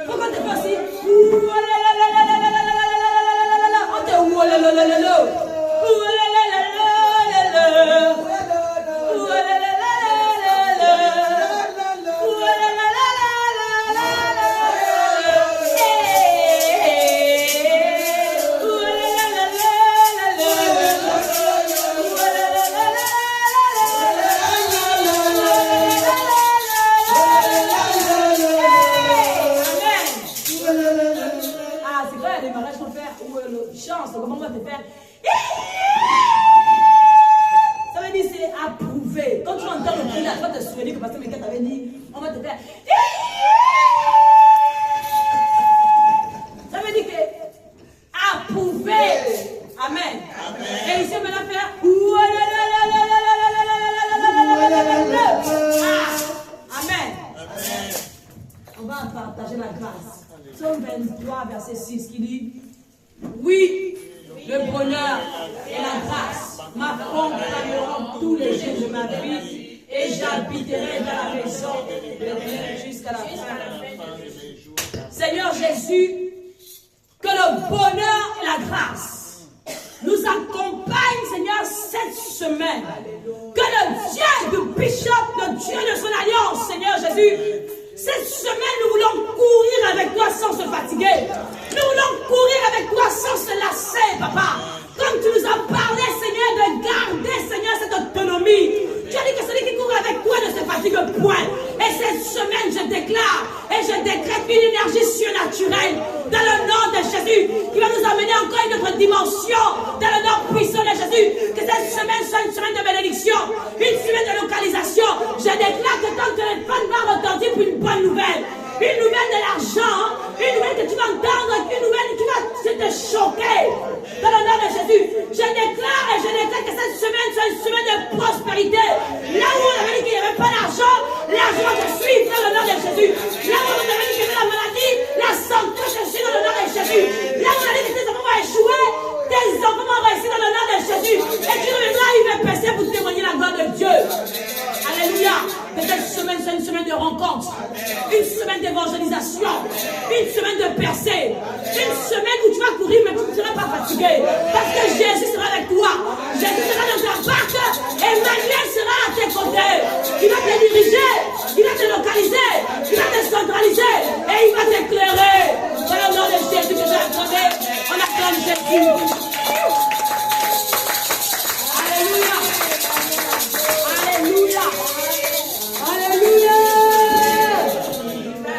Pourquoi tu es pas si? On te oualala. Comment on va te faire? Ça veut dire c'est approuvé. Quand tu entends le bruit là, tu vas te souvenir que Pasteur Mika t'avait dit, on va te faire. Ça veut dire que approuvé. Amen. Et ici on va la faire. Amen. On va partager la grâce. Psaume 23, verset 6 qui dit. Oui, le bonheur et la grâce m'accompagneront tous les jours de ma vie et j'habiterai dans la maison de Dieu jusqu'à la fin. Seigneur Jésus, que le bonheur et la grâce nous accompagnent, Seigneur, cette semaine. Que le Dieu du bishop, le Dieu de son alliance, Seigneur Jésus, cette semaine, nous voulons courir avec toi sans se fatiguer. Nous voulons courir avec toi sans se lasser, papa. Comme tu nous as parlé, Seigneur, de garder, Seigneur, cette autonomie. Tu as dit que celui qui court avec toi ne se fatigue point. Et cette semaine, je déclare et je décrète une énergie surnaturelle dans le nom de Jésus qui va nous amener encore à une autre dimension dans le nom puissant de Jésus. Que cette semaine soit une semaine de bénédiction, une semaine de localisation. Je déclare que ton téléphone va retentir pour une bonne nouvelle. Une nouvelle de l'argent, une nouvelle que tu vas entendre, une nouvelle qui va te choquer. Dans le nom de Jésus, je déclare et je déclare que cette semaine soit une semaine de prospérité. Là où on avait dit qu'il n'y avait pas d'argent, l'argent va te suivre dans le nom de Jésus. Là où on avait dit qu'il y avait la maladie, la santé te suit dans le nom de Jésus. Là où on a dit que tes enfants vont échouer, tes enfants vont réussir dans le nom de Jésus. Et tu reviendras à UVPC pour témoigner la gloire de Dieu. Alléluia. Que cette semaine soit une semaine de rencontre, une semaine d'évangélisation, une semaine de percée, une semaine où tu vas courir mais tu ne seras pas fatigué. Parce que Jésus sera avec toi. Jésus sera Jésus.